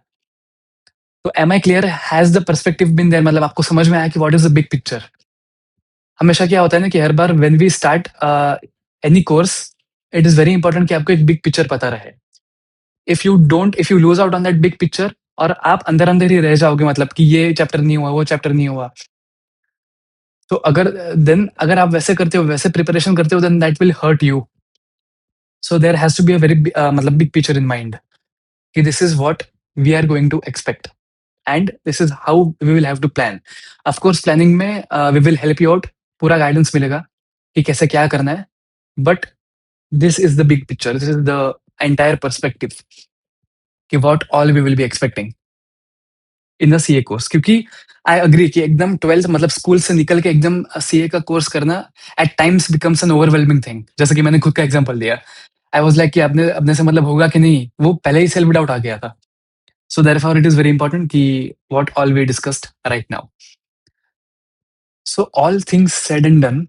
तो am I clear, has the perspective been there, मतलब आपको समझ में आया कि what is the big picture. हमेशा क्या होता है ना कि हर बार when we start any course, it is very important कि आपको एक बिग पिक्चर पता रहे। If you lose out on that big picture और आप अंदर-अंदर ही रह जाओगे, मतलब कि ये चैप्टर नहीं हुआ, वो चैप्टर नहीं हुआ। तो अगर आप वैसे करते हो, वैसे प्रिपरेशन करते हो, then that will hurt you. So there has to be a मतलब बिग पिक्चर इन माइंड कि this is what we are going to expect and this is how we will have to plan. Of course planning में we will help you out, पूरा guidance मिलेगा कि कैसे क्या करना है। But this is the big picture, this is the entire perspective कि what all we will be expecting in the CA course. क्योंकि आई एग्री कि एकदम 12th मतलब स्कूल से निकल के एकदम सीए का कोर्स करना at times becomes an overwhelming thing. जैसे कि मैंने खुद का एग्जांपल दिया। आई वाज़ लाइक कि अपने अपने से मतलब होगा कि नहीं, वो पहले ही सेल्फ डाउट आ गया था। So therefore it is very important कि what all we discussed right now. So all things said and done,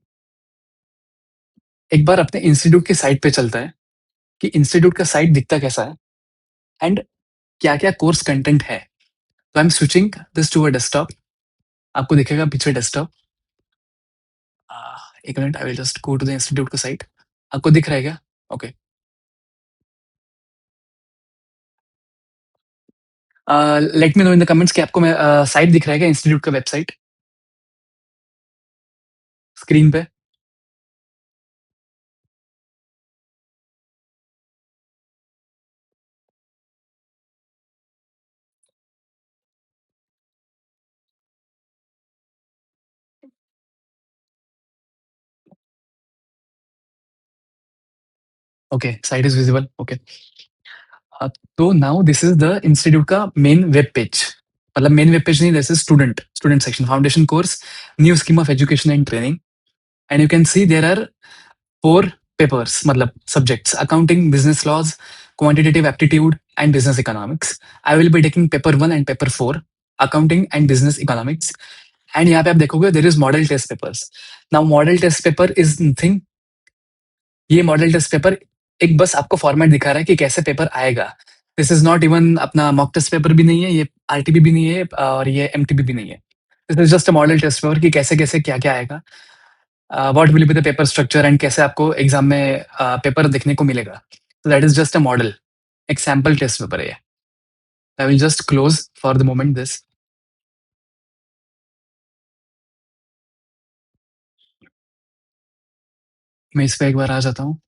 एक बार अपने इंस्टीट्यूट की साइट पे चलता है कि इंस्टीट्यूट का साइट दिखता कैसा है एंड क्या-क्या कोर्स कंटेंट है। तो I am switching this to a desktop. आपको दिखेगा पीछे डेस्कटॉप। एक minute, I will just go to the institute का साइट। आपको दिख रहा है क्या? Okay. Let me know in the comments कि आपको मैं साइट दिख रहा है क्या, इंस्टीट्यूट का वेबसाइट स्क्रीन पे? Okay, site is visible, okay. तो now this is the institute का मेन वेब पेज। मतलब मेन वेब पेज नहीं, this is student section, foundation course, new scheme of education and training. And you can see there are 4 papers, मतलब subjects: accounting, business laws, quantitative aptitude and business economics. I will be taking paper 1 and paper 4, accounting and business economics. And यहाँ पे आप देखोगे there is model test papers. Now model test paper is nothing, ये model test paper एक बस आपको format दिखा रहा है कि कैसे पेपर आएगा। दिस इज नॉट इवन अपना मॉक टेस्ट पेपर भी नहीं है, ये आरटीबी भी नहीं है और ये एमटीबी भी नहीं है। This is just a model test paper कि कैसे कैसे क्या क्या आएगा, what will be the paper structure and कैसे आपको एग्जाम में पेपर देखने को मिलेगा। So that is just a model, एक सैम्पल टेस्ट पेपर है ये। I will just close for the moment this. मैं इस पे एक बार आ जाता हूँ।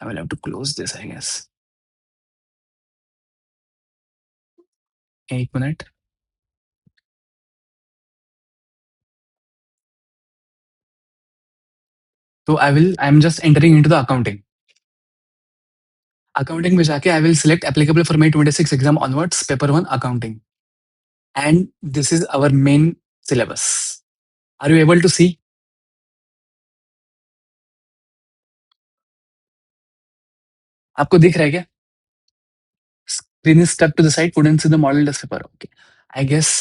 I will have to close this I guess. एक मिनट। तो I am just entering into the accounting. Accounting में जाके I will select applicable for May 26 exam onwards, paper 1 accounting. And this is our main syllabus. Are you able to see? आपको दिख रहा है क्या? Screen is stuck to the side, couldn't see the model test paper, okay, I guess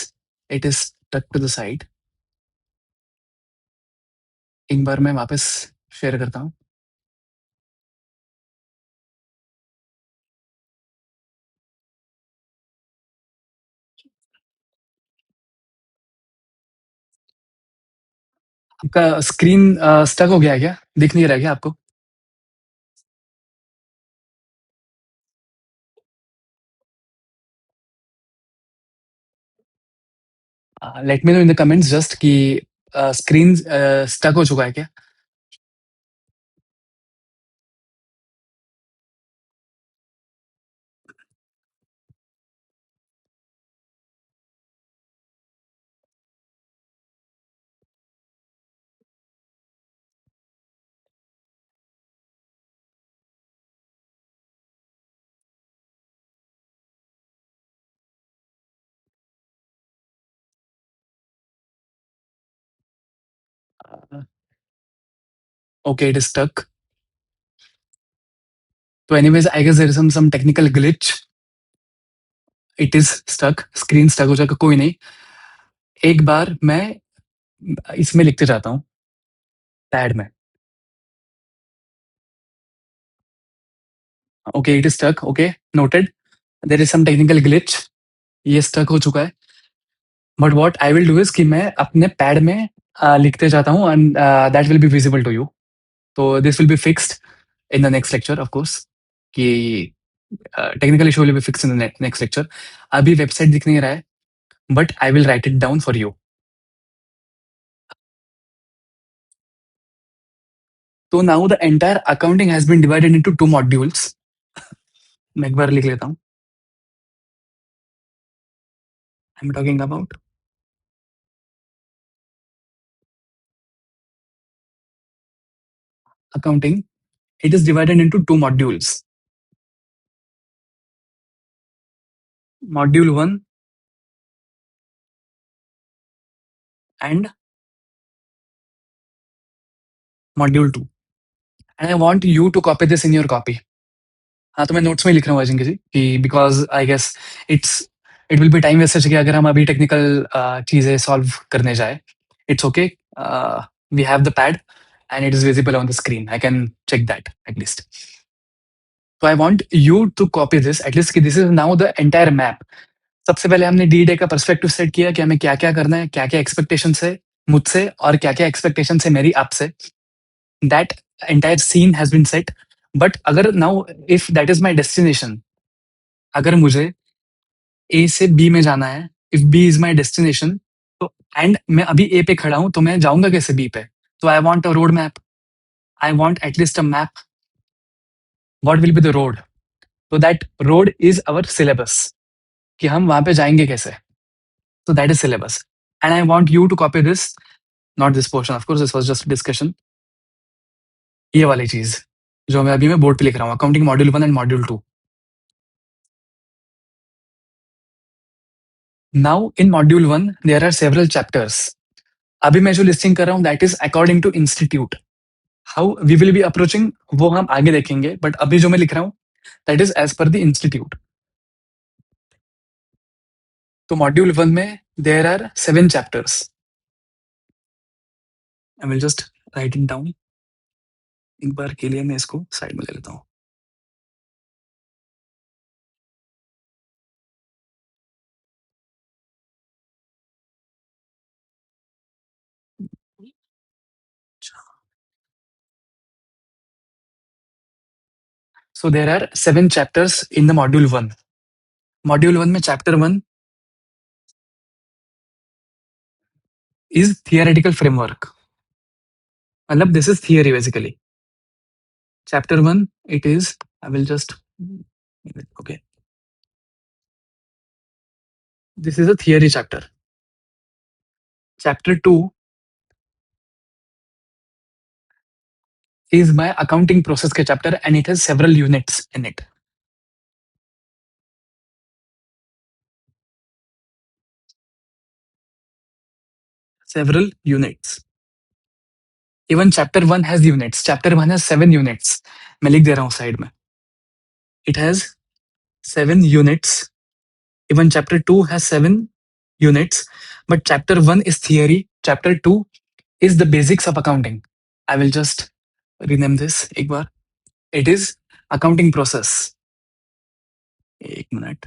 it is stuck to the side। एक बार मैं वापस share करता हूँ। आपका स्क्रीन स्टक हो गया है क्या? दिख नहीं रहा है क्या आपको? Let me know in the comments just कि स्क्रीन स्टक हो चुका है क्या? Okay, it is stuck. तो anyways I guess there is some technical glitch. It is stuck, screen stuck हो जाएगा, कोई नहीं। एक बार मैं इसमें लिखते जाता हूँ पैड में। Okay, it is stuck, okay, noted. There is some technical glitch, ये स्टक हो चुका है। But what I will do is कि मैं अपने पैड में लिखते जाता हूँ and that will be visible to you. तो this will be fixed in the next lecture of course कि technical issue will be fixed in the next lecture. अभी वेबसाइट दिख नहीं रहा है, but I will write it down for you. तो now the entire accounting has been divided into 2 modules. मैं एक बार लिख लेता हूँ। I am talking about accounting. It is divided into 2 modules. Module 1 and Module 2. And I want you to copy this in your copy. हाँ, तो मैं notes में लिख रहा हूँ अजिंक्य जी कि because I guess it will be time wastage कि अगर हम अभी टेक्निकल चीज़ें सॉल्व करने जाएँ। It's okay, we have the pad and it is visible on the screen. I can check that at least. तो I want you to copy this at least कि this is now the entire map. सबसे पहले हमने D-Day का perspective set किया कि हमें क्या-क्या करना है, क्या-क्या एक्सपेक्टेशंस है मुझसे और क्या-क्या एक्सपेक्टेशंस है मेरी आपसे। That entire scene has been set. But अगर now if that is my destination, अगर मुझे ए से बी में जाना है, if B is my destination, तो एंड मैं अभी ए पे खड़ा हूँ, तो मैं जाऊँगा कैसे बी पे? तो I want a road map, I want at least a map, what will be the road? तो that road is our syllabus कि हम वहाँ पे जाएँगे कैसे? So that is syllabus. And I want you to copy this, not this portion, of course, this was just discussion. ये वाली चीज जो मैं अभी मैं बोर्ड पे लिख रहा हूँ, accounting module 1 and module 2। Now in module 1 there are several chapters. अभी मैं जो लिस्टिंग कर रहा हूँ that is according to institute. How we will be approaching वो हम आगे देखेंगे, बट अभी जो मैं लिख रहा हूँ that is as per the institute. तो मॉड्यूल 1 में there are 7 chapters. I will just write it down. एक बार के लिए मैं इसको साइड में ले लेता हूँ। So there are 7 chapters in the module 1. Module 1 में chapter 1 is theoretical framework. मतलब this is theory basically. Chapter 1 it is, I will just, okay, this is a theory chapter. Chapter 2 is my accounting process के chapter and it has several units in it. Several units. Even chapter 1 has units. Chapter 1 has 7 units. मैं लिख दे रहा हूँ side में. It has 7 units. Even chapter 2 has 7 units. But chapter 1 is theory. Chapter 2 is the basics of accounting. I will just rename this एक बार. It is accounting process. एक minute.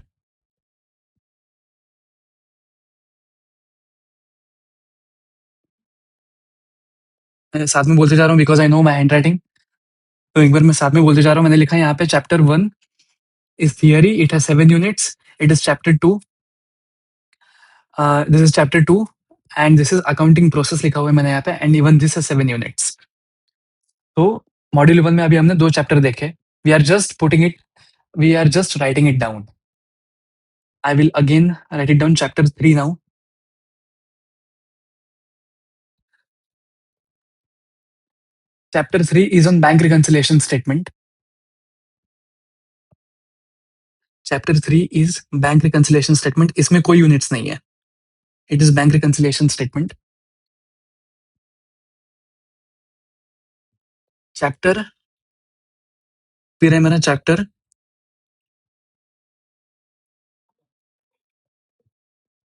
मैं साथ में बोलते जा रहा हूँ because I know my handwriting. तो एक बार मैं साथ में बोलते जा रहा हूँ. मैंने लिखा है यहाँ पे chapter 1 is theory. It has 7 units. It is chapter 2. This is chapter 2 and this is accounting process लिखा हुआ है मैंने यहाँ पे and even this has 7 units. तो मॉड्यूल 1 में अभी हमने 2 चैप्टर देखे. We are just putting it, we are just writing it down. I will again write it down chapter 3 now. Chapter 3 is on bank reconciliation statement. Chapter 3 is bank reconciliation statement. इसमें कोई units नहीं है. It is bank reconciliation statement. Chapter फिर है मेरा chapter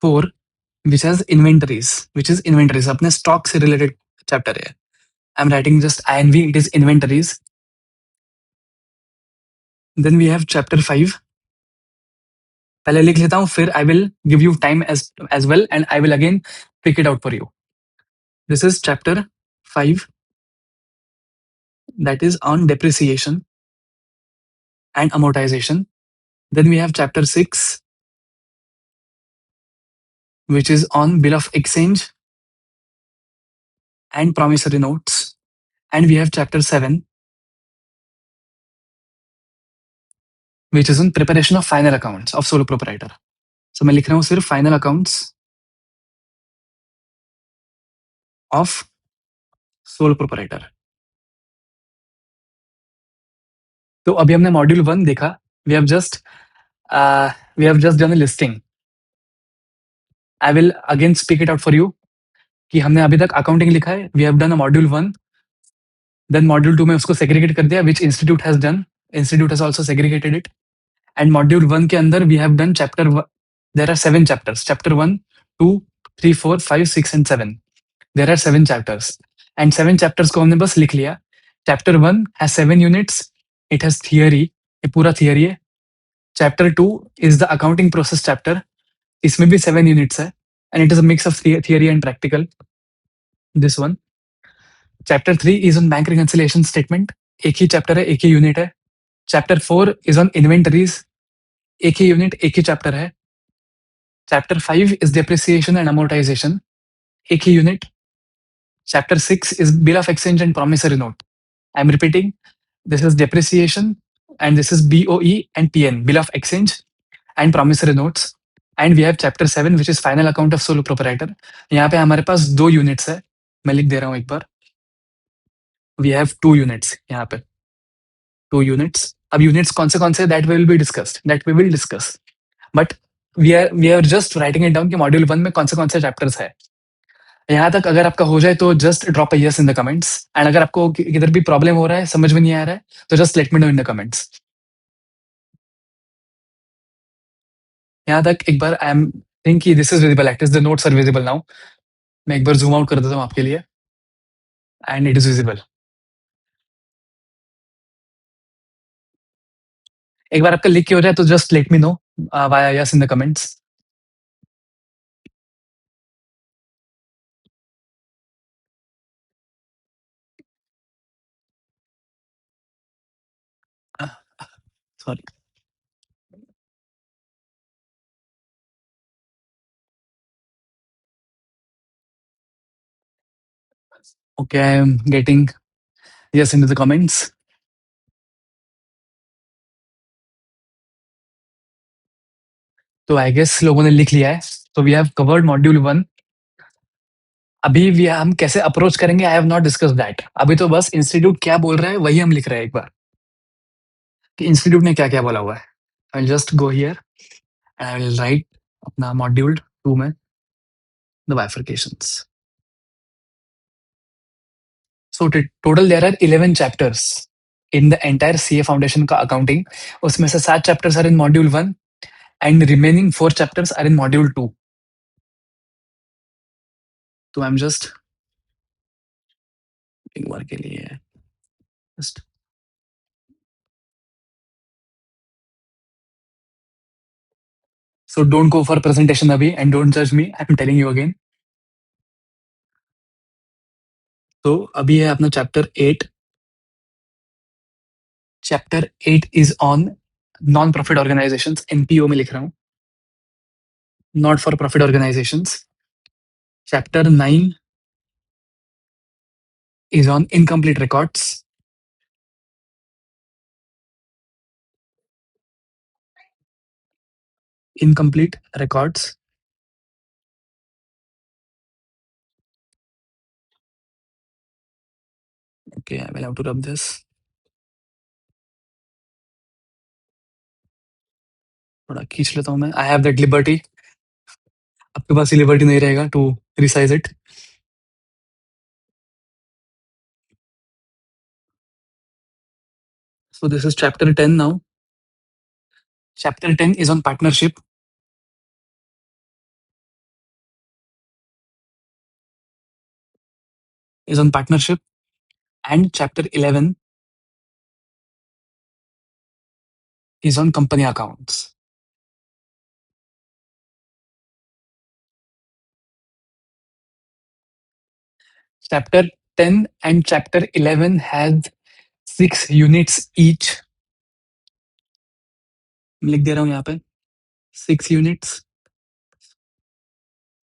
4 which has inventories, which is inventories. अपने stock से related chapter है. I'm writing just INV. It is inventories. Then we have chapter 5. पहले लिख लेता हूँ, फिर I will give you time as well and I will again pick it out for you. This is chapter 5, that is on depreciation and amortization. Then we have chapter 6, which is on bill of exchange and promissory notes. And we have chapter 7, which is on preparation of final accounts of sole proprietor. So मैं लिख रहा हूँ सिर्फ final accounts of sole proprietor. तो अभी हमने module 1 देखा. We have just done a listing. I will again speak it out for you कि हमने अभी तक अकाउंटिंग लिखा है. We have done a module 1. Then module 2 में उसको segregate कर दिया, which institute has done. Institute has also segregated it. And module 1 के अंदर we have done chapter 1. There are 7 chapters. Chapter 1, 2, 3, 4, 5, 6 and 7. There are 7 chapters. And 7 chapters को हमने बस लिख लिया. Chapter 1 has 7 units. It has theory. ये पूरा theory है. Chapter 2 is the accounting process chapter. इसमें भी 7 units है. And it is a mix of theory and practical. This one. Chapter 3 is on bank reconciliation statement. एक ही chapter है, एक ही unit है. Chapter 4 is on inventories. एक ही unit, एक ही chapter है. Chapter 5 is depreciation and amortization. एक ही unit. Chapter 6 is bill of exchange and promissory note. I'm repeating. This is depreciation and this is BOE and PN, bill of exchange and promissory notes. And we have chapter 7, which is final account of sole proprietor. यहाँ पे हमारे पास 2 units है. मैं लिख दे रहा हूँ एक बार. We have 2 units यहाँ पे. 2 units. अब units कौन से that will be discussed. That we will discuss. But we are just writing it down कि module 1 में कौन से chapters है. यहाँ तक अगर आपका हो जाए तो just drop a yes in the comments. And अगर आपको किधर भी problem हो रहा है, समझ में नहीं आ रहा है, तो just let me know in the comments. यहाँ तक एक बार I am think कि this is visible, at least the notes are visible now. मैं एक बार zoom out कर देता हूँ आपके लिए. And it is visible. एक बार आपका लिख के हो जाए तो just let me know via yes in the comments. Sorry. Okay, I am getting yes into the comments. तो I guess लोगों ने लिख लिया है. So we have covered module 1. अभी हम कैसे अप्रोच करेंगे, आई हैव नॉट डिस्कस दैट. अभी तो बस इंस्टीट्यूट क्या बोल रहा है वही हम लिख रहे हैं एक बार कि इंस्टीट्यूट ने क्या क्या बोला हुआ है. I will just go here and I will write अपना मॉड्यूल 2 में the bifurcations. So total there are 11 chapters in the entire CA foundation का अकाउंटिंग. उसमें से 7 chapters are in module 1 and remaining 4 chapters are in module 2. तो I am just एक बार के लिए just so don't go for presentation abhi and don't judge me, I'm telling you again. तो अभी है अपना chapter 8. Chapter 8 is on non profit organisations. NPO में लिख रहा हूँ, not for profit organisations. Chapter 9 is on incomplete records. Incomplete records. Okay, I will have to rub this. थोड़ा खींच लेता हूँ मैं. I have that liberty. आपके पास ये लिबर्टी नहीं रहेगा to resize it. So this is chapter 10 now. Chapter 10 is on partnership. Is on partnership. And chapter 11 is on company accounts. Chapter 10 and chapter 11 has 6 units each. लिख दे रहा हूँ यहाँ पे 6 units,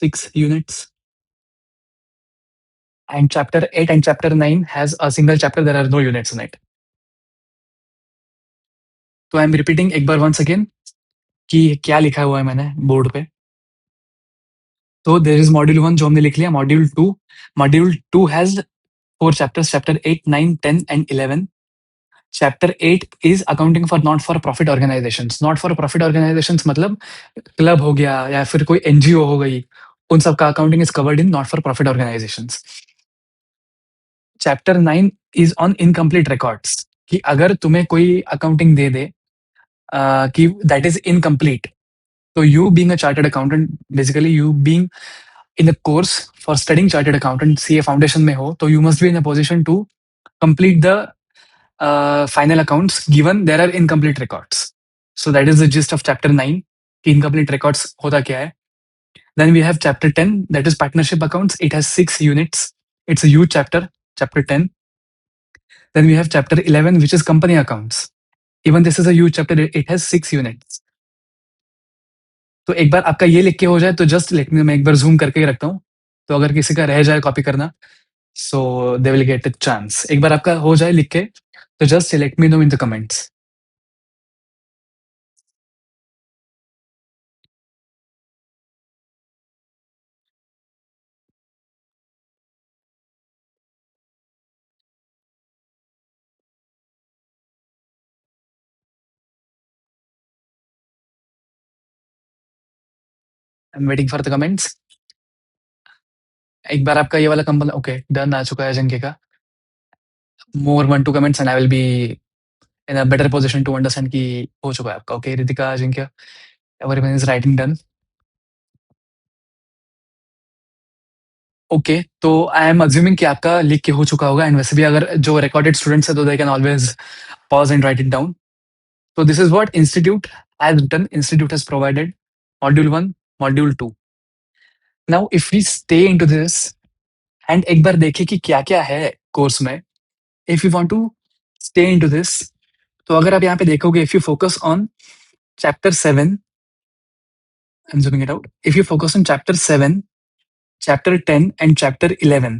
6 units. And chapter 8 and chapter 9 has a single chapter. There are no units in it. तो I am repeating एक बार once again कि क्या लिखा हुआ है मैंने बोर्ड पे. तो देयर इज मॉड्यूल 1 जो हमने लिख लिया. Module 2 has 4 chapters, chapter 8, 9, 10 and 11. Chapter 8 is accounting for not for profit organizations. Not for profit organizations मतलब क्लब हो गया या फिर कोई एनजीओ हो गई, उन सब का accounting is covered in not for profit organisations. Chapter 9 is on incomplete records कि अगर तुम्हें कोई अकाउंटिंग दे दे कि दैट इज इनकम्प्लीट, तो you being a chartered accountant, basically you being in a course for studying chartered accountant, CA foundation में हो, तो you must be in a position to complete the final accounts given there are incomplete records. So that is the gist of chapter 9. Incomplete records होता क्या है. Then we have chapter 10, that is partnership accounts. It has 6 units. It's a huge chapter, chapter 10. Then we have chapter 11, which is company accounts. Even this is a huge chapter. It has 6 units. तो एक बार आपका ये लिख के हो जाए तो जस्ट लिखने में एक बार जूम करके ही रखता हूँ, तो अगर किसी का रह जाए कॉपी करना, so they will get a chance. एक बार आपका हो जाए लिख के, तो just let me know in the comments. I am waiting for the comments. एक बार आपका ये वाला कंपनी ओके डन आ चुका है अजंके का. More 1-2 comments and I will be in a better position to understand कि हो चुका है आपका. Okay Ritika, Ajinkya, everyone is writing done. Okay, तो आई एम अज्यूमिंग कि आपका लिख के हो चुका होगा. एंड वैसे भी अगर जो रिकॉर्डेड स्टूडेंट्स है तो they can always pause and right it down. So this is what institute has done. Institute has provided module 1, module 2. Now if we stay into this and एक बार देखें कि क्या क्या है कोर्स में. If you want to stay into this, तो अगर आप यहाँ पे देखोगे, if you focus on chapter 7, I'm zooming it out. If you focus on chapter 7, chapter 10 and chapter 11,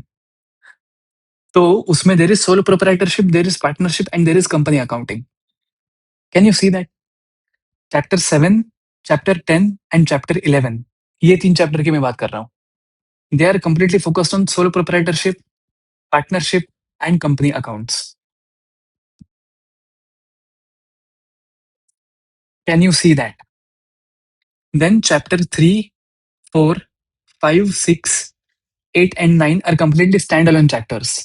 तो उसमें there is sole proprietorship, there is partnership and there is company accounting. Can you see that? Chapter 7, chapter 10 and chapter 11, ये 3 chapter की मैं बात कर रहा हूँ. They are completely focused on sole proprietorship, partnership, and company accounts. Can you see that? Then chapter 3, 4, 5, 6, 8 and 9 are completely standalone chapters.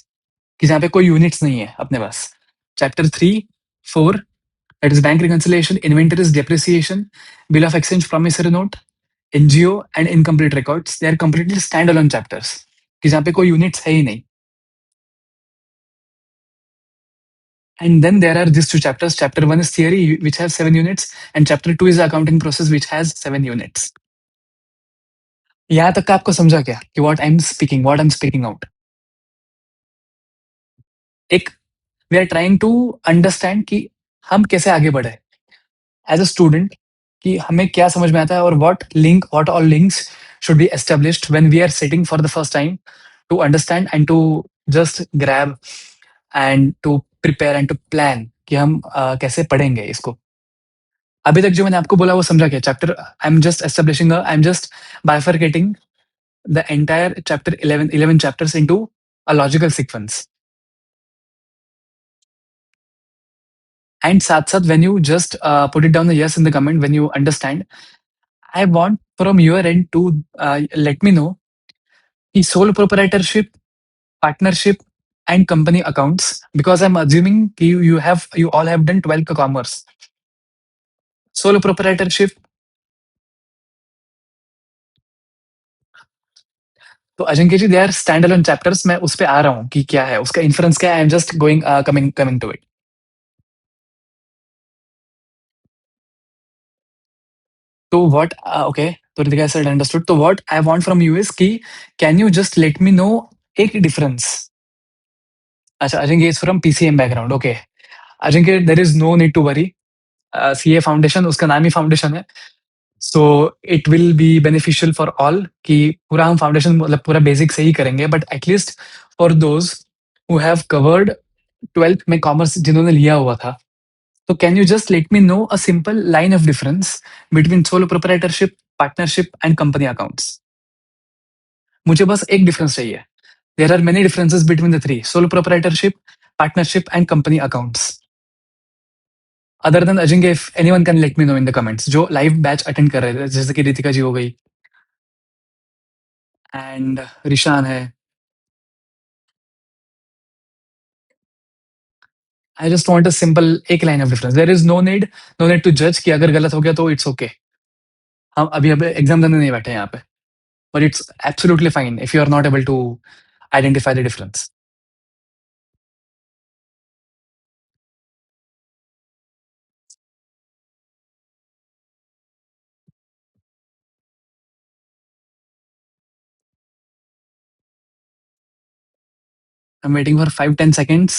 कि जहाँ पे कोई यूनिट्स नहीं है अपने पास. Chapter 3, 4, that is bank reconciliation, inventories, depreciation, bill of exchange, promissory note, NGO and incomplete records. They are completely standalone chapters. कि जहाँ पे कोई यूनिट्स है ही नहीं. And then there are these 2 chapters. Chapter 1 is theory, which has 7 units, and chapter 2 is the accounting process, which has 7 units. यहाँ तक का आपको समझा क्या कि what I'm speaking out? एक we are trying to understand कि हम कैसे आगे बढ़े as a student, कि हमें क्या समझ में आता है और what all links should be established when we are sitting for the first time to understand and to just grab and to prepare and to plan कि हम कैसे पढ़ेंगे इसको. अभी तक जो मैंने आपको बोला वो समझा क्या chapter. I am just bifurcating the entire chapter 11 chapters into a logical sequence. And साथ साथ when you just put it down the yes in the comment when you understand, I want from your end to let me know कि sole proprietorship, partnership and company accounts, because I'm assuming कि you all have done 12 का commerce. Sole proprietorship, तो Ajinkya ji they are stand alone chapters. मैं उस पे आ रहा हूँ कि क्या है उसका इन्फ्रेंस क्या है. I am just going coming to it. तो व्हाट ओके, तो रितिका सर अंडरस्टूड. तो what I want from you is कि can you just let me know एक डिफरेंस. अच्छा, Ajinkya is from PCM background. Okay, Ajinkya, there is no need to worry. CA foundation, उसका नाम ही foundation है. So it will be beneficial for all कि पूरा हम फाउंडेशन मतलब पूरा बेसिक से ही करेंगे, but at least for those who have covered 12th में कॉमर्स जिन्होंने लिया हुआ था, तो can you just let me know a simple line of difference between solo proprietorship, partnership and company accounts. मुझे बस एक डिफरेंस चाहिए. There are many differences between the three: solo proprietorship, partnership and company accounts. Other than Ajinkya, if anyone can let me know in the comments, जो live batch attend कर रहे थे, जैसे कि रितिका जी हो गई एंड रिशान है. I just want a simple एक line of difference. There is no need to जज कि अगर गलत हो गया तो इट्स ओके. okay. हम अभी अभी एग्जाम देने नहीं बैठे हैं यहाँ पे, but it's absolutely fine if you are not able to identify the difference. I am waiting for 5-10 seconds.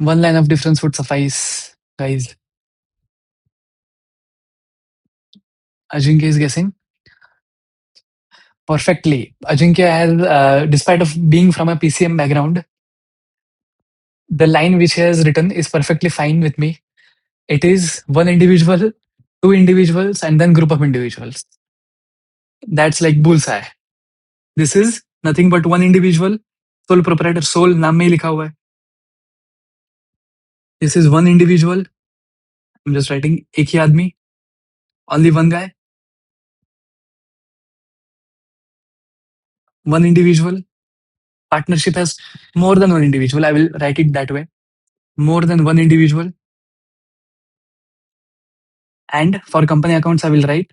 1 line of difference would suffice, guys. Ajinkya is guessing perfectly. Ajinkya has, despite of being from a PCM background, the line which he has written is perfectly fine with me. It is one individual, two individuals, and then group of individuals. That's like bullseye. This is nothing but one individual, sole proprietor, sole नाम में ही लिखा हुआ है. This is one individual. I'm just writing एक ही आदमी, only one guy, one individual. Partnership has more than one individual. I will write it that way. More than one individual. And for company accounts, I will write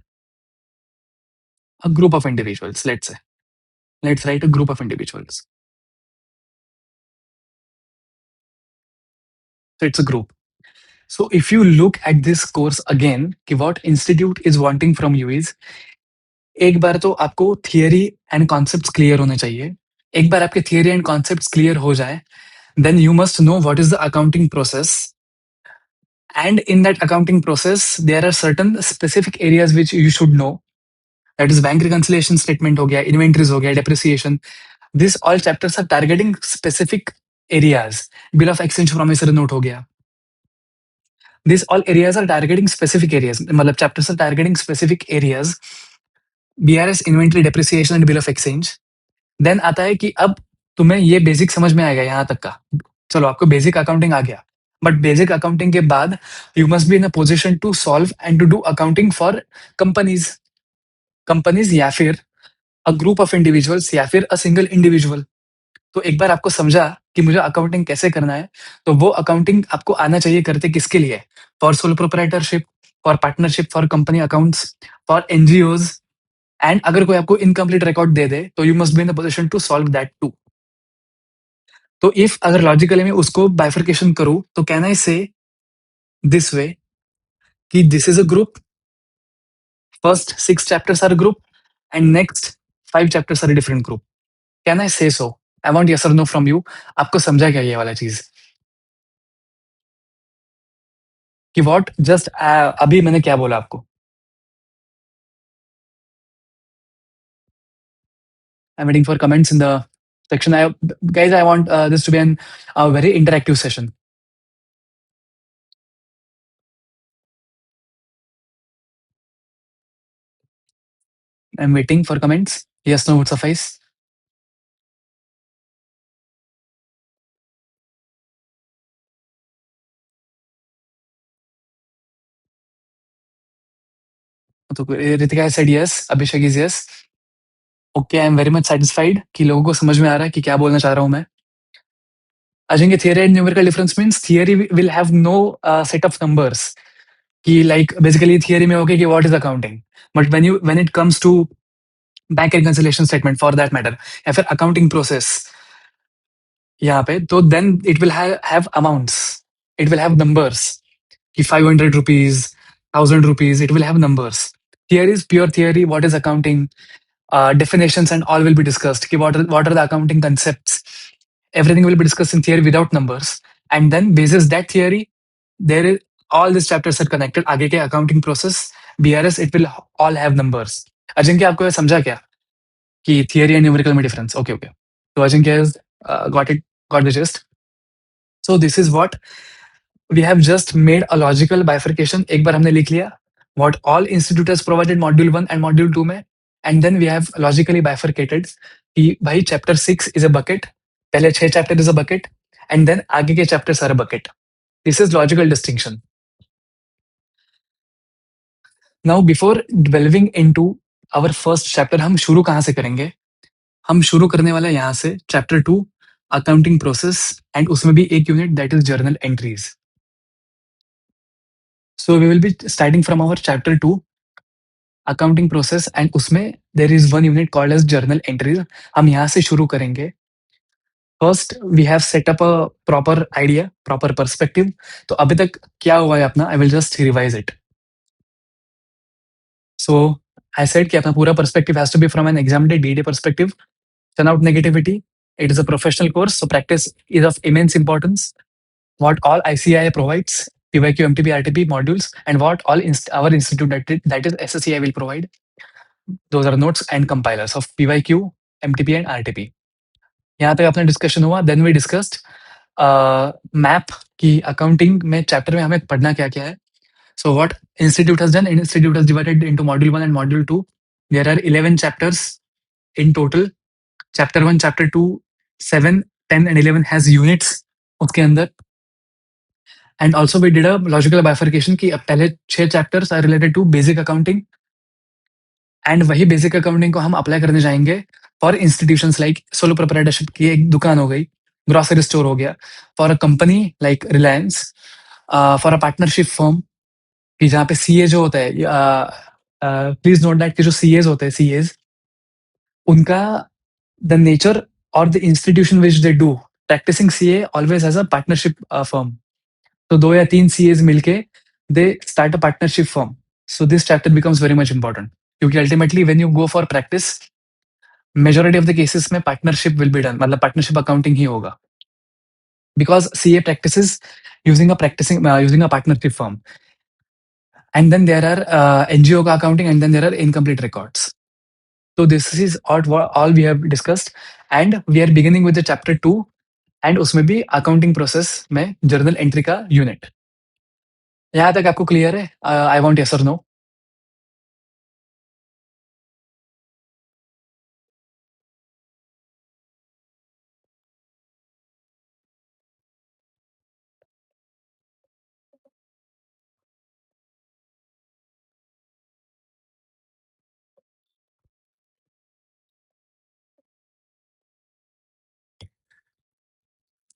a group of individuals. Let's say, let's write a group of individuals. So it's a group. So if you look at this course again, कि what institute is wanting from you is, एक बार तो आपको theory and concepts clear होने चाहिए. एक बार आपके theory and concepts clear हो जाए, then you must know what is the accounting process. And in that accounting process, there are certain specific areas which you should know. That is bank reconciliation statement हो गया, inventories हो गया, depreciation. These all chapters are targeting specific areas. Bill of exchange promissory note हो गया. These all areas are targeting specific areas. मतलब chapters are targeting specific areas. BRS, inventory, depreciation and bill of exchange. Then आता है कि अब तुम्हें ये basic समझ में आएगा यहाँ तक का. चलो आपको बेसिक अकाउंटिंग आ गया, बट बेसिक अकाउंटिंग के बाद you must be in a position to solve and to do accounting for companies. Companies या फिर अ ग्रुप ऑफ इंडिविजुअल्स या फिर अ सिंगल इंडिविजुअल. तो एक बार आपको समझा कि मुझे अकाउंटिंग कैसे करना है, तो वो अकाउंटिंग आपको आना चाहिए करते किसके लिए? For solo proprietorship, for partnership, for company accounts, for NGOs. And अगर कोई आपको इनकम्प्लीट रिकॉर्ड दे दे तो you must be in the position to solve that too. तो इफ अगर लॉजिकली मैं उसको बाइफर्केशन करूं तो can I say this way कि this is a group, first 6 chapters are group and next 5 chapters are different group. Can I say so? I want yes और no from you. आपको समझा क्या ये वाला चीज कि व्हाट जस्ट अभी मैंने क्या बोला आपको? आई am waiting for comments in the section. Guys, I want this to be a very interactive session. I'm waiting for comments. Yes, no would suffice. तो Ritika said yes. Abhishek is yes. Okay, I am very much satisfied कि लोगों को समझ में आ रहा है कि क्या बोलना चाह रहा हूँ मैं. Ajay, theory and numerical difference means theory will have no set of numbers. कि like basically theory में होगा कि what is accounting, but when it comes to bank reconciliation statement for that matter या फिर accounting process, यहाँ पे, तो then it will have amounts, it will have numbers कि 500 rupees, 1000 rupees, it will have numbers. Here is pure theory. What is accounting? Definitions and all will be discussed. कि what are the accounting concepts? Everything will be discussed in theory without numbers. And then basis that theory, there is all these chapters are connected. आगे के accounting process, BRS, it will all have numbers. Ajinkya आपको ये समझा क्या कि theory and numerical में difference? Okay, okay. So Ajinkya has got the gist. So this is what we have just made a logical bifurcation. एक बार हमने लिख लिया what all institute has provided module 1 and module 2 में, and then we have logically bifurcated कि भाई chapter 6 is a bucket, पहले 6 chapter is a bucket, and then आगे के chapters are a bucket. This is logical distinction. Now before delving into our first chapter, हम शुरू कहाँ से करेंगे? हम शुरू करने वाले हैं यहाँ से chapter 2 accounting process, and उसमें भी एक unit that is journal entries. So we will be starting from our chapter 2 accounting process, and उसमें there is one unit called as journal entries. हम यहाँ से शुरू करेंगे. First we have set up a proper idea, proper perspective. तो अभी तक क्या हुआ है अपना, I will just revise it. So I said कि अपना पूरा perspective has to be from an exam day DD perspective. Turn out negativity. It is a professional course, so practice is of immense importance. What all ICAI provides, PYQ, MTP, RTP modules, and what all our institute that is SSCI will provide. Those are notes and compilers of PYQ, MTP, and RTP. यहाँ तक अपना discussion हुआ. Then we discussed map की accounting में chapter में हमें पढ़ना क्या क्या है. So what institute has done, institute has divided into module 1 and module 2. There are 11 chapters in total. Chapter 1, chapter 2, 7, 10 and 11 has units उसके अंदर. And also we did a logical bifurcation कि अब पहले 6 chapters are related to basic accounting, and वही basic accounting को हम apply करने जाएंगे for institutions like solo proprietorship की एक दुकान हो गई, ग्रोसरी स्टोर हो गया, for a company like Reliance, for a partnership firm कि जहाँ पे सीए जो होता है, प्लीज नोट दैट कि जो सीएज होते हैं, सीएज उनका द नेचर और the institution which they do practicing CA always as a partnership firm. तो 2 या 3 सीएज मिलके they start a partnership firm. So this chapter becomes very much important क्योंकि ultimately when you go for practice, majority of the cases में partnership will be done, मतलब partnership accounting ही होगा, because CA practices using a partnership firm. And then there are NGO का accounting, and then there are incomplete records. So this is all we have discussed, and we are beginning with the chapter 2, and उसमें भी accounting process में journal entry का unit. यहाँ तक आपको clear है? I want yes or no.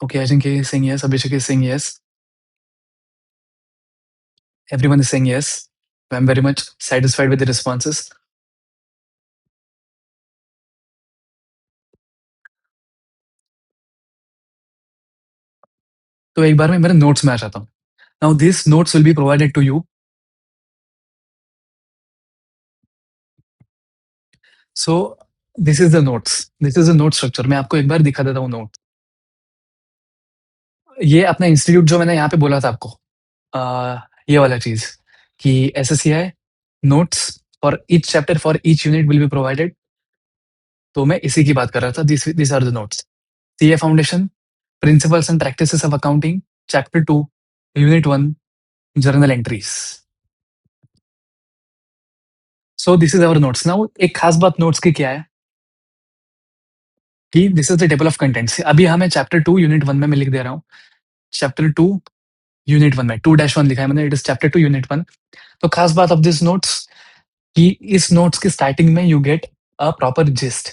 Okay, Ajinkya is saying yes, Abhishek is saying yes, everyone is saying yes. I'm very much satisfied with the responses. तो एक बार मैं मेरे notes में आ जाता हूँ. Now these notes will be provided to you. So this is the notes. This is the note structure. मैं आपको एक बार दिखा देता हूँ note. ये अपना इंस्टीट्यूट जो मैंने यहाँ पे बोला था आपको, ये वाला चीज कि SSCI notes for each chapter for each unit will be provided. तो मैं इसी की बात कर रहा था. This are the notes. CA foundation, principles and practices of accounting, chapter 2, unit 1, journal entries. So this is our notes. Now एक खास बात नोट्स की क्या है कि this is the table of contents. अभी हमें चैप्टर 2 यूनिट 1 में मैं लिख दे रहा हूँ. चैप्टर 2 यूनिट 1 में 2-1 लिखा है मैंने. It is chapter 2 unit 1. तो खास बात ऑफ दिस नोट्स कि इस नोट्स की स्टार्टिंग में you get a proper gist,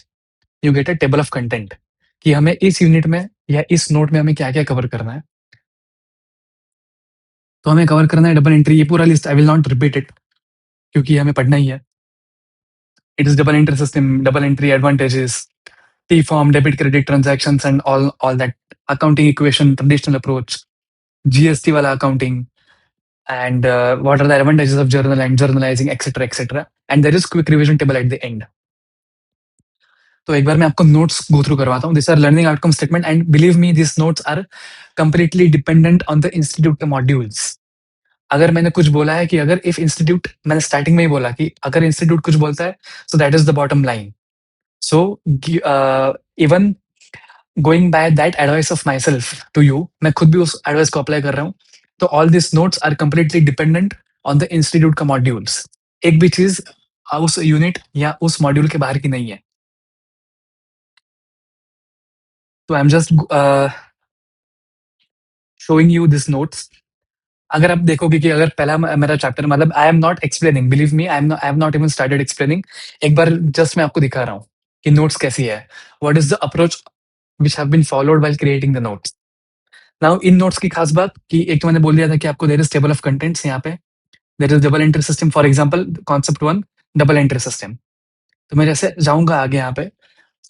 you get a table of content कि हमें इस यूनिट में या इस नोट में हमें क्या क्या कवर करना है. तो हमें कवर करना है डबल एंट्री. ये पूरा list I will not repeat it क्योंकि हमें पढ़ना ही है. It is double entry system, double entry advantages, T form, debit credit transactions and all that accounting equation, traditional approach, GST वाला accounting, and what are the advantages of journal and journalizing, etc., etc. And there is quick revision table at the end. तो एक बार मैं आपको notes गो through करवाता हूँ. This are learning outcome statement and believe me this notes are completely dependent on the institute के modules. अगर मैंने कुछ बोला है कि अगर इफ इंस्टीट्यूट, मैंने स्टार्टिंग में ही बोला कि अगर इंस्टीट्यूट कुछ बोलता है, so that is the bottom line. So even going by that advice of my self to you, मैं खुद भी उस एडवाइस को अप्लाई कर रहा हूँ. तो all this notes are completely dependent on the institute का मॉड्यूल्स. एक भी चीज उस यूनिट या उस मॉड्यूल के बाहर की नहीं है. तो I am just showing you this notes. अगर आप देखोगे कि अगर पहला मेरा चैप्टर, मतलब आई am not explaining, believe me, I have not even started explaining. एक बार जस्ट मैं आपको दिखा रहा हूँ कि नोट्स कैसी है. What is the approach which have been followed while creating the notes. Now in notes की खास बात कि एक तो मैंने बोल दिया था कि आपको there is table of contents. यहाँ पे there is double entry system. For example concept 1, double entry system. तो मैं जैसे जाऊंगा आगे यहाँ पे,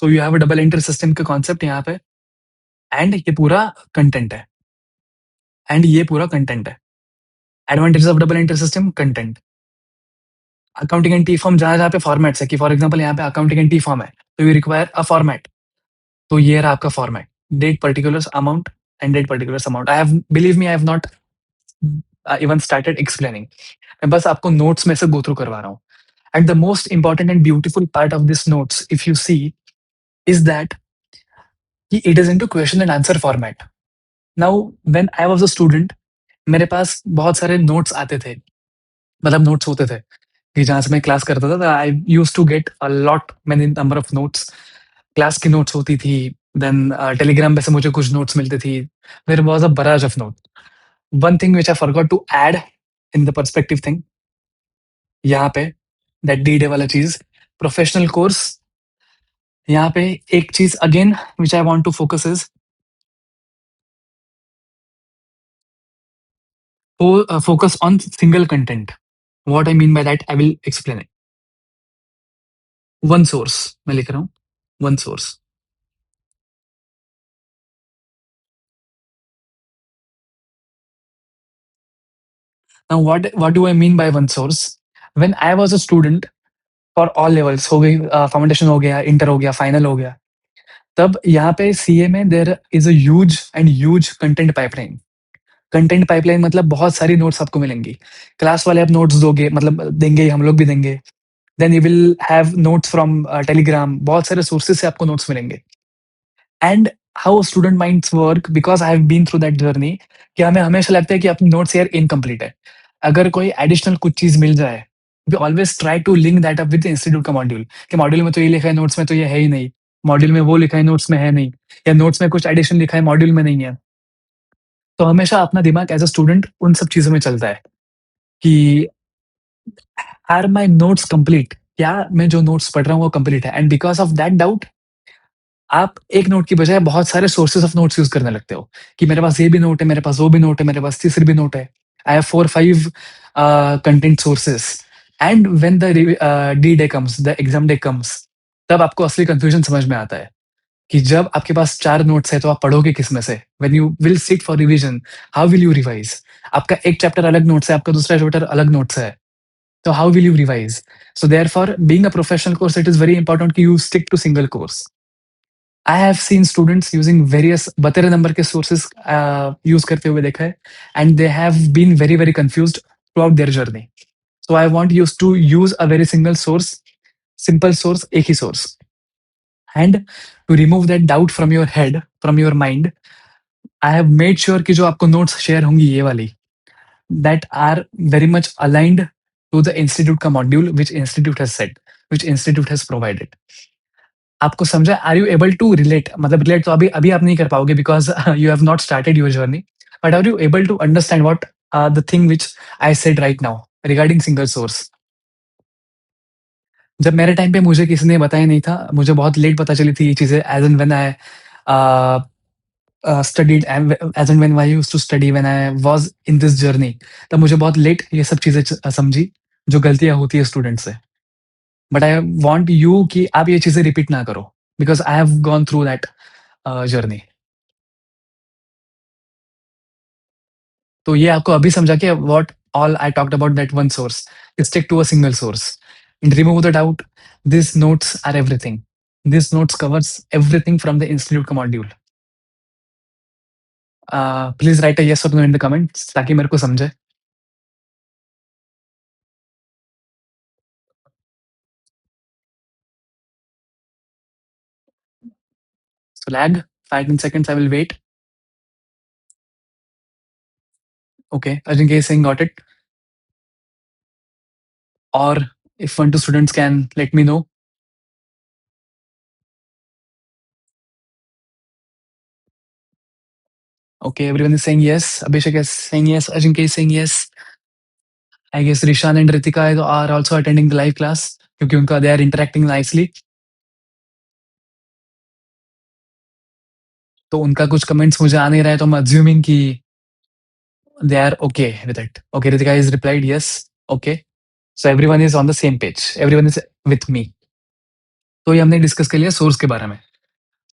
तो you have a double entry system का कॉन्सेप्ट यहाँ पे, एंड ये पूरा कंटेंट है, एंड ये पूरा कंटेंट है. Advantages of double entry system, content. Accounting and T form, जहाँ जहाँ पे फॉर्मेट्स है कि फॉर एग्जांपल यहाँ पे अकाउंटिंग एंड टी फॉर्म है, तो यू रिक्वायर अ फॉर्मेट. तो ये रहा आपका format, date particulars amount and date particulars amount. I have, believe me, I have not even started explaining. मैं बस आपको नोट्स में से गो थ्रू करवा रहा हूँ. And the most important and beautiful part of this notes, if you see, is that कि it is into question and answer format. Now when I was a student, मेरे पास बहुत सारे नोट्स आते थे, मतलब नोट्स होते थे कि जहाँ से मैं क्लास करता था. I use to get a lot many number of notes. Class की नोट्स होती थी, देन टेलीग्राम पे से मुझे कुछ नोट्स मिलती थी. There was a barrage of note. One thing which I forgot to add in the perspective thing, यहाँ पे दैट डी डे वाला चीज, प्रोफेशनल कोर्स. यहाँ पे एक चीज again which I want to focus is focus on single content. What I mean by that, I will explain it. One source, मैं लिख रहा हूँ, one source. Now, what do I mean by one source? When I was a student, for all levels, हो गई foundation हो गया, inter हो गया, फाइनल हो गया, तब यहाँ पे सीए में there is a huge content pipeline. Content pipeline मतलब बहुत सारी नोट्स आपको मिलेंगी. क्लास वाले आप नोट्स दोगे, मतलब देंगे, हम लोग भी देंगे. Then you will have notes from Telegram, बहुत सारे सोर्सेज से आपको नोट्स मिलेंगे. And how student minds work, because I have been through that journey, कि हमें हमेशा लगता है कि अपनी नोट्स यार इनकम्प्लीट है. अगर कोई एडिशनल कुछ चीज मिल जाए, we always try to link that up with institute का मॉड्यूल, कि मॉड्यूल में तो ये लिखा है, नोट्स में तो ये है ही नहीं. मॉड्यूल में वो लिखा है, नोट्स में है नहीं. या नोट्स में कुछ एडिशन लिखा है, मॉड्यूल में नहीं है. तो हमेशा अपना दिमाग एज अ स्टूडेंट उन सब चीजों में चलता है कि आर माई नोट्स कंप्लीट, क्या मैं जो नोट्स पढ़ रहा हूँ वो कंप्लीट है. And because of that doubt, आप एक नोट की बजाय बहुत सारे सोर्सेस ऑफ नोट्स यूज करने लगते हो, कि मेरे पास ये भी नोट है, मेरे पास वो भी नोट है, मेरे पास तीसरी भी नोट है. I have 4-5 content sources. And when the D day comes, the exam day comes, तब आपको असली कंफ्यूजन समझ में आता है कि जब आपके पास 4 नोट्स है तो आप पढ़ोगे किस में से. When you will sit for revision, how will you revise. आपका एक चैप्टर अलग नोट्स है, आपका दूसरा चैप्टर अलग नोट्स है, तो how will you revise. So therefore being a professional course, it is very important कि you stick to single course. I have seen students using various बतेरे नंबर के सोर्सेस यूज करते हुए देखा है, and they have been very very confused throughout their journey. So I want you to use a very single source, simple source, एक ही सोर्स. And to remove that doubt from your head, from your mind, I have made sure कि जो आपको notes share होंगी ये वाली, that are very much aligned to the institute का module which institute has set, which institute has provided. आपको समझा? Are you able to relate? मतलब रिलेट तो अभी अभी आप नहीं कर पाओगे because you have not started your journey, but are you able to understand what the thing which I said right now regarding single source. जब मेरे टाइम पे मुझे किसी ने बताया नहीं था, मुझे बहुत लेट पता चली थी ये चीजें, as and when I studied and as and when I used to study when I was in this journey, तब मुझे बहुत लेट ये सब चीजें समझी जो गलतियां होती है स्टूडेंट से. बट आई वांट यू कि आप ये चीजें रिपीट ना करो, because I have gone through that journey. तो ये आपको अभी समझा कि what all I talked about that one source, stick to a single source and remove the doubt. This notes are everything. This notes covers everything from the institute का module. Please write a yes और no in the comments ताकि मेरे को समझे. So lag 5-10 seconds. I will wait. Okay, Ajinkya is saying got it. Or if one two students can let me know. Okay, everyone is saying yes. Abhishek is saying yes. Ajinkya is saying yes. I guess Rishan and Ritika are also attending the live class क्योंकि उनका they are interacting nicely. तो उनका कुछ comments मुझे आ नहीं रहा है तो मैं assuming कि they are okay with it. Okay, Ritika is replied yes. Okay, so everyone is on the same page. Everyone is with me. तो ये हमने डिस्कस कर लिया सोर्स के बारे में.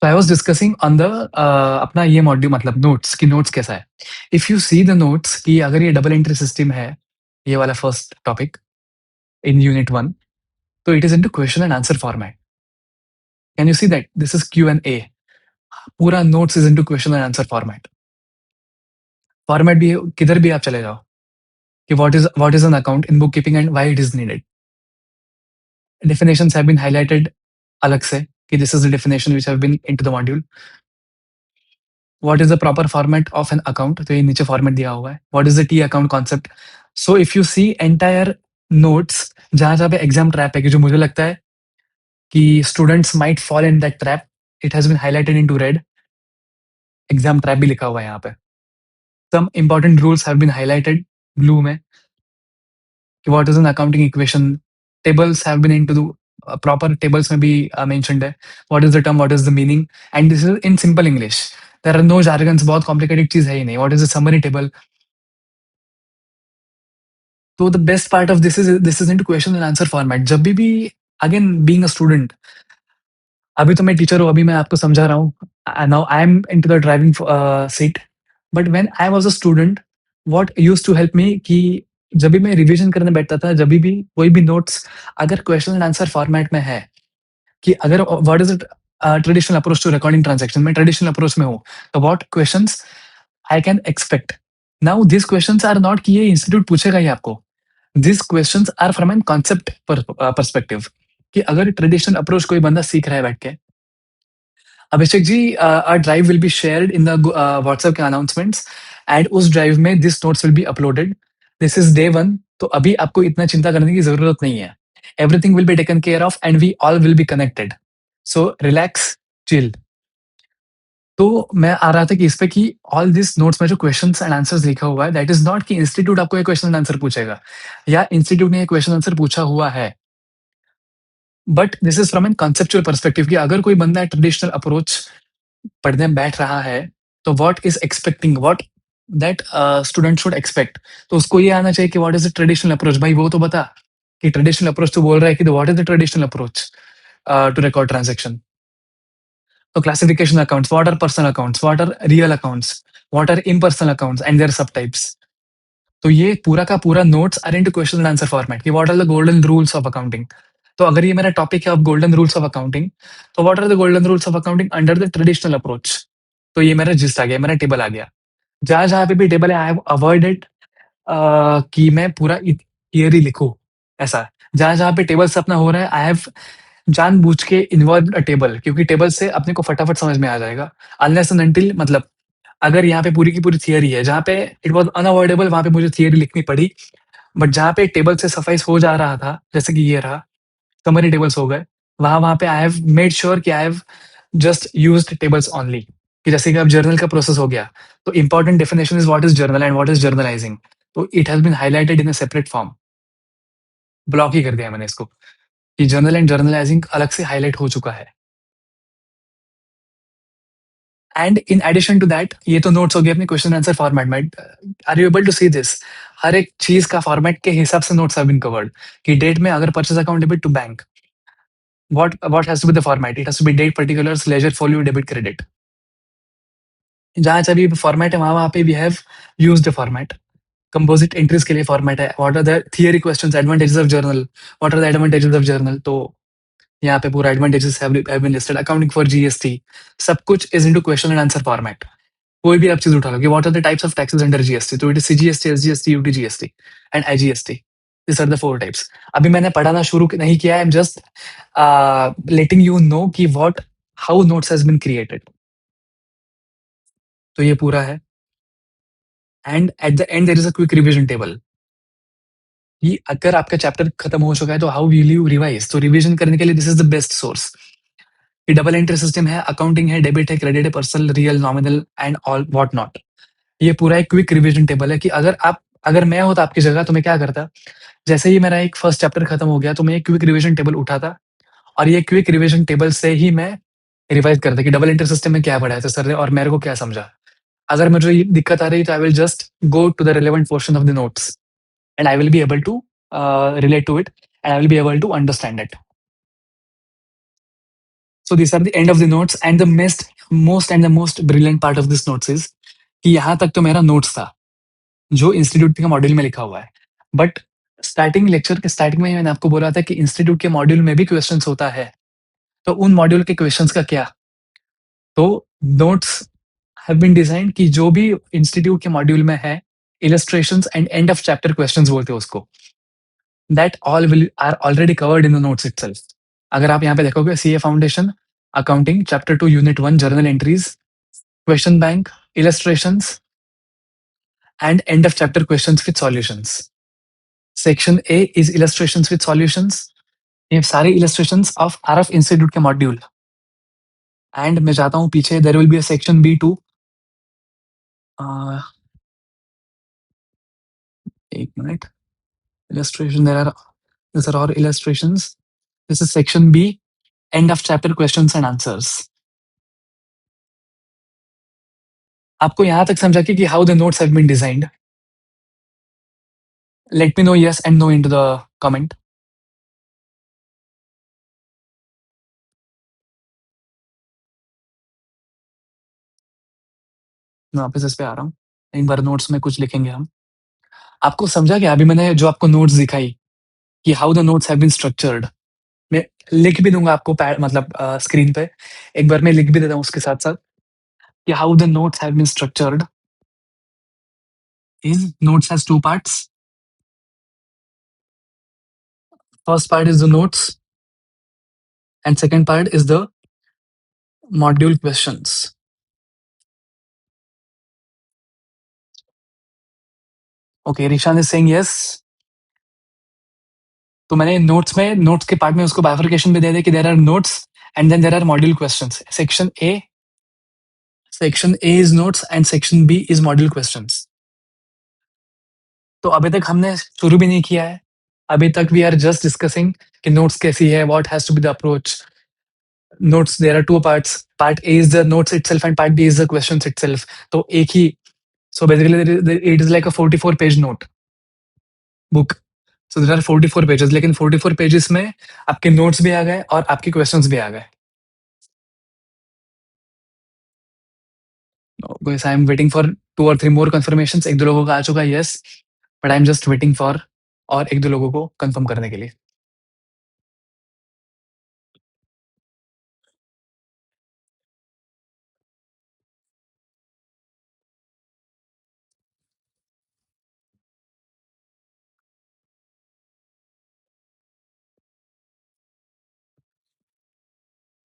So I was discussing on the अपना ये मॉड्यूल मतलब नोट्स कि नोट्स कैसा है. If you see the notes कि अगर ये डबल एंट्री सिस्टम है, ये वाला फर्स्ट टॉपिक इन यूनिट 1, तो it is into question and answer format. Can you see that this is Q&A. पूरा notes is into question and answer format. Format भी किधर भी आप चले जाओ कि what is an account in book keeping and why it is needed. Definitions have been highlighted अलग से कि this is the definition which have been into the module. What is the proper format of an account, तो ये नीचे format दिया हुआ है. What is the T account concept. So if you see entire notes, जहां जहां पे exam trap है कि जो मुझे लगता है कि students might fall in that trap, it has been highlighted into red. Exam trap भी लिखा हुआ है यहाँ पे. Some important rules have been highlighted blue में कि what is an accounting equation. Tables have been into proper tables में भी मेंशन्ड है. What is the term, what is the meaning, and this is in simple English. There are no jargons, बहुत complicated चीज है ही नहीं. What is the summary table. तो the best part of this is into question and answer format. जब भी again being a student, अभी तो मैं टीचर हूँ, अभी मैं आपको समझा रहा हूँ. Now I am into the driving seat. But when I was a student, what used to help me कि जब भी मैं रिवीजन करने बैठता था, जब भी कोई भी नोट्स अगर क्वेश्चन एंड आंसर फॉर्मेट में है कि अगर what is it traditional approach to recording transaction, मैं ट्रेडिशनल अप्रोच में हूँ, तो what questions I can expect. Now this questions are not कि ये इंस्टीट्यूट पूछेगा ही आपको. This questions are from an concept perspective कि अगर ट्रेडिशनल अप्रोच कोई बंदा सीख रहा है बैठ के. Abhishek ji, drive will be shared in the WhatsApp के अनाउंसमेंट्स एंड उस ड्राइव में this notes will be uploaded. This is day 1, तो अभी आपको इतना चिंता करने की जरूरत नहीं है. Everything will be taken care of and we all will be connected. So relax, chill. तो मैं आ रहा था कि इस पे कि ऑल दिस नोट्स में जो क्वेश्चंस एंड आंसर्स लिखा हुआ है, दैट इज नॉट कि इंस्टीट्यूट आपको एक क्वेश्चन एंड आंसर पूछेगा या इंस्टीट्यूट ने एक क्वेश्चन आंसर पूछा हुआ है. But this is from an conceptual perspective कि अगर कोई बंदा ट्रेडिशनल अप्रोच पढ़ने बैठ रहा है, तो what is expecting, what that student should expect. तो उसको ये आना चाहिए कि what is the traditional approach. भाई वो तो बता कि ट्रेडिशनल अप्रोच तो बोल रहा है कि what is the traditional approach to record transaction. तो classification accounts, what are personal accounts, what are real accounts, what are impersonal accounts and their sub types. तो ये पूरा का पूरा notes are into question and answer format कि what are the golden rules of accounting. तो अगर ये मेरा टॉपिक है of golden rules of accounting, तो what are the golden rules of accounting under the traditional approach. तो ये मेरा जिस्ट आ गया, मेरा टेबल आ गया. जहां जहां पे भी टेबल है, आई हैव अवॉइडेड कि मैं पूरा थियरी लिखूं. ऐसा जहां जहां पे टेबल से अपना हो रहा है, आई हैव जानबूझ के इन्वॉल्व अ टेबल, क्योंकि टेबल से अपने को फटाफट समझ में आ जाएगा. अनलेस एंड अनटिल मतलब अगर यहाँ पे पूरी की पूरी थियरी है, जहाँ पे इट वाज अनअवॉइडेबल, वहां पे मुझे थियरी लिखनी पड़ी. बट जहाँ पे टेबल से सफाइस हो जा रहा था, जैसे कि ये रहा, समरी टेबल्स हो गए, वहां वहां पे आई हैव मेड श्योर कि आई have just used tables only. कि जैसे कि अब जर्नल का प्रोसेस हो गया, तो important definition is what is journal and what is journalizing. तो it has been highlighted in a separate form. Block ही कर दिया मैंने इसको कि जर्नल एंड जर्नलाइजिंग अलग से हाईलाइट हो चुका है. And in addition to that, ये तो नोट्स हो गए अपने क्वेश्चन आंसर फॉर्मेट में. Are you able to see this. हर एक चीज का फॉर्मेट के हिसाब से नोट्स हैव बीन कवर्ड. कि डेट में अगर purchase account debit to bank, what has to be the format. It has to be date, particulars, ledger, folio, debit, credit. जहाँ जभी फॉर्मेट है वहाँ-वहाँ पे we have used the format. Composite entries के लिए फॉर्मेट है। What are the theory questions, advantages of journal, what are the advantages of journal, तो यहाँ पे पूरा advantages have been listed, accounting for GST, सब कुछ is into question and answer format. कोई भी आप चीज़ उठा लो कि what are the types of taxes under GST, तो it is CGST, SGST, UTGST and IGST. These are the 4 types. अभी मैंने पढ़ाना शुरू नहीं किया है, I am just letting you know कि what how notes has been created. तो ये पूरा है and at the end there is a quick revision table कि अगर आपका चैप्टर खत्म हो चुका है तो हाउ विल यू रिवाइज़? तो रिविजन करने के लिए this is the best source. ये डबल एंट्री सिस्टम है, अकाउंटिंग है, डेबिट है, क्रेडिट है, personal, real, nominal and all what not. ये पूरा एक क्विक रिविजन टेबल है कि अगर मैं होता आपकी जगह तो मैं क्या करता? जैसे ही मेरा एक फर्स्ट चैप्टर खत्म हो गया तो मैं एक क्विक रिविजन टेबल उठाता और ये क्विक रिविजन टेबल से ही मैं रिवाइज़ करता कि डबल एंट्री सिस्टम में क्या पढ़ाया था सर ने और मेरे को क्या समझा। अगर मुझे ये दिक्कत आ रही है तो I will just go to the relevant portion of the notes and I will be able to relate to it and I will be able to understand it. So these are the end of the notes and the most brilliant part of this notes is कि यहाँ तक तो मेरा notes था, जो institute के module में लिखा हुआ है। बट स्टार्टिंग लेक्चर के स्टार्टिंग में ही मैंने आपको बोला था कि इंस्टीट्यूट के मॉड्यूल में भी क्वेश्चंस होता है। तो उन मॉड्यूल के क्वेश्चंस का क्या? तो नोट्स हैव बीन डिजाइन्ड कि जो भी इंस्टीट्यूट के मॉड्यूल में है, illustrations and end of chapter questions बोलते हैं उसको। That all will are already covered in the notes itself. अगर आप यहाँ पे देखोगे CA foundation, accounting, chapter 2 unit 1 journal entries, question bank, illustrations and end of chapter questions with solutions. Section A is illustrations with solutions. ये सारे illustrations of RF institute के module. And मैं जाता हूँ पीछे, there will be a section बी2। एक minute, illustration there are these are all illustrations. This is section B, end of chapter questions and answers. आपको यहाँ तक समझा कि how the notes have been designed? Let me know yes and no into the comment. मैं वापस इस पे आ रहा हूँ। एक बार नोट्स में कुछ लिखेंगे हम। आपको समझा क्या अभी मैंने जो आपको नोट्स दिखाई कि how the notes have been structured? मैं लिख भी दूंगा आपको मतलब स्क्रीन पे। एक बार मैं लिख भी देता हूँ उसके साथ साथ कि how the notes have been structured is notes has two parts. First part is the notes and second part is the module questions. Okay, Rishan is saying yes. तो मैंने नोट्स के पार्ट में उसको बाइफरकेशन भी दे दिया कि there are notes and then there are module questions. Section A is notes and section B is module questions. तो अभी तक हमने शुरू भी नहीं किया है। अभी तक वी आर जस्ट डिस्कसिंग कि नोट्स कैसी है, what has to be the approach. Notes there are two parts, part A is the notes itself and part B is the questions itself. तो एक ही, so basically it is like a 44 page note book. So there are 44 pages, लेकिन 44 pages में आपके notes भी आ गए और आपके क्वेश्चंस भी आ गए। Guys, I am waiting for 2 or 3 more confirmations. एक दो लोगों का आ चुका है yes, but I am just waiting for और एक दो लोगों को कंफर्म करने के लिए।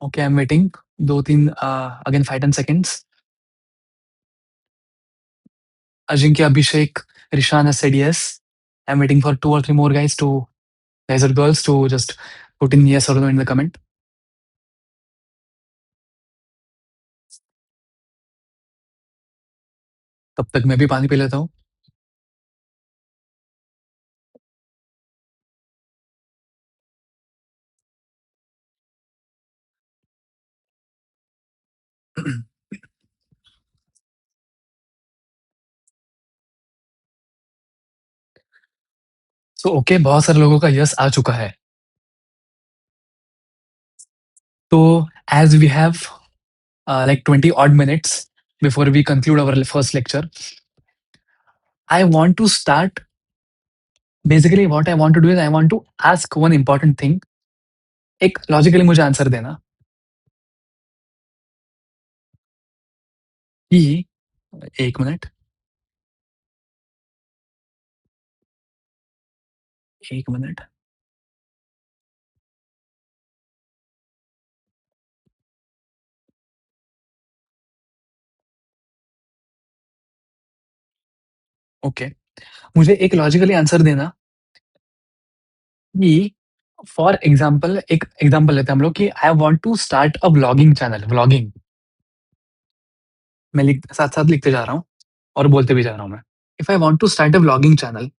Okay, I am waiting 2-3 again 5-10 seconds. Ajinkya, Abhishek, Rishan has said yes. I am waiting for 2 or 3 more guys or girls to just put in yes or no in the comment. तब तक मैं भी पानी P लेता हूँ। So okay, बहुत सारे लोगों का यस आ चुका है। तो as we have like 20 odd minutes, before we conclude our first lecture. I want to start. Basically, what I want to do is I want to ask one important thing. एक logically मुझे answer देना कि 1 minute, 1 minute. Okay, मुझे एक logically answer देना कि for example, एक example लेते हैं हम लोग कि I want to start a vlogging channel. Vlogging मैं लिख साथ साथ लिखते जा रहा हूँ और बोलते भी जा रहा हूँ मैं। If I want to start a vlogging channel,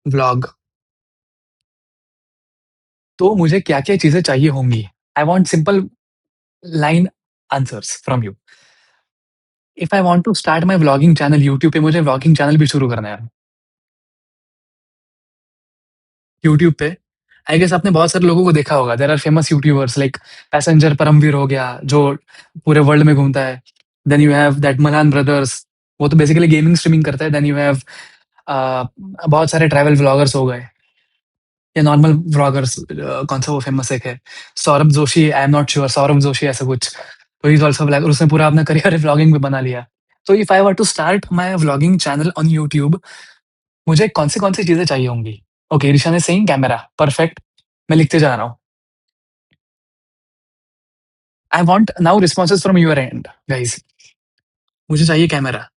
vlog, तो मुझे क्या क्या चीजें चाहिए होंगी? I want simple line answers from you. If I want to start my vlogging channel YouTube पे, मुझे व्लॉगिंग चैनल भी शुरू करना है यूट्यूब पे। आई गेस आपने बहुत सारे लोगों को देखा होगा, there are famous YouTubers like passenger Paramvir हो गया, जो पूरे वर्ल्ड में घूमता है। Then you have that Malan brothers, वो तो बेसिकली गेमिंग स्ट्रीमिंग करता है। देन यू हैव बहुत सारे ट्रैवल व्लॉगर्स हो गए या नॉर्मल व्लॉगर्स। कौन सा वो फेमस एक है, सौरभ जोशी, आई am not sure, Saurabh Joshi ऐसा कुछ। तो ही इज ऑल्सो ब्लॉगर, उसने पूरा अपना करियर व्लॉगिंग में बना लिया। तो if I were to start my vlogging channel on YouTube, मुझे कौन सी चीजें चाहिए होंगी? ओके, ऋषा ने सेइंग कैमरा, परफेक्ट। मैं लिखते जा रहा हूँ। I want now responses from your and guys. मुझे चाहिए कैमरा।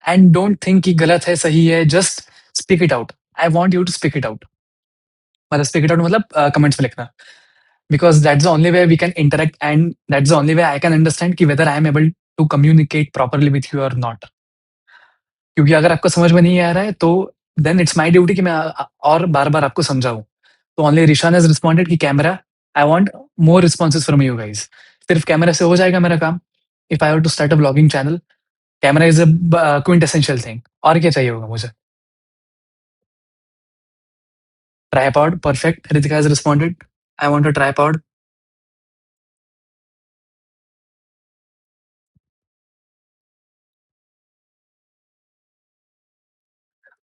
एंड डोंट थिंक कि गलत है सही है, just speak it out. I want you to speak it out. मतलब स्पीक इट आउट मतलब कमेंट्स में लिखना, because that's the only way we can interact, and that's the only way I can understand कि whether I am able to communicate properly with you or not। क्योंकि अगर आपको समझ में नहीं आ रहा है तो then it's my duty कि मैं और बार-बार आपको समझाऊँ। तो only Rishan has responded कि camera. I want more responses from you guys। सिर्फ कैमरा से हो जाएगा मेरा काम? If I were to start a vlogging channel, camera is a quintessential thing। और क्या चाहिए होगा मुझे? Tripod, perfect. Ritika has responded, I want a tripod।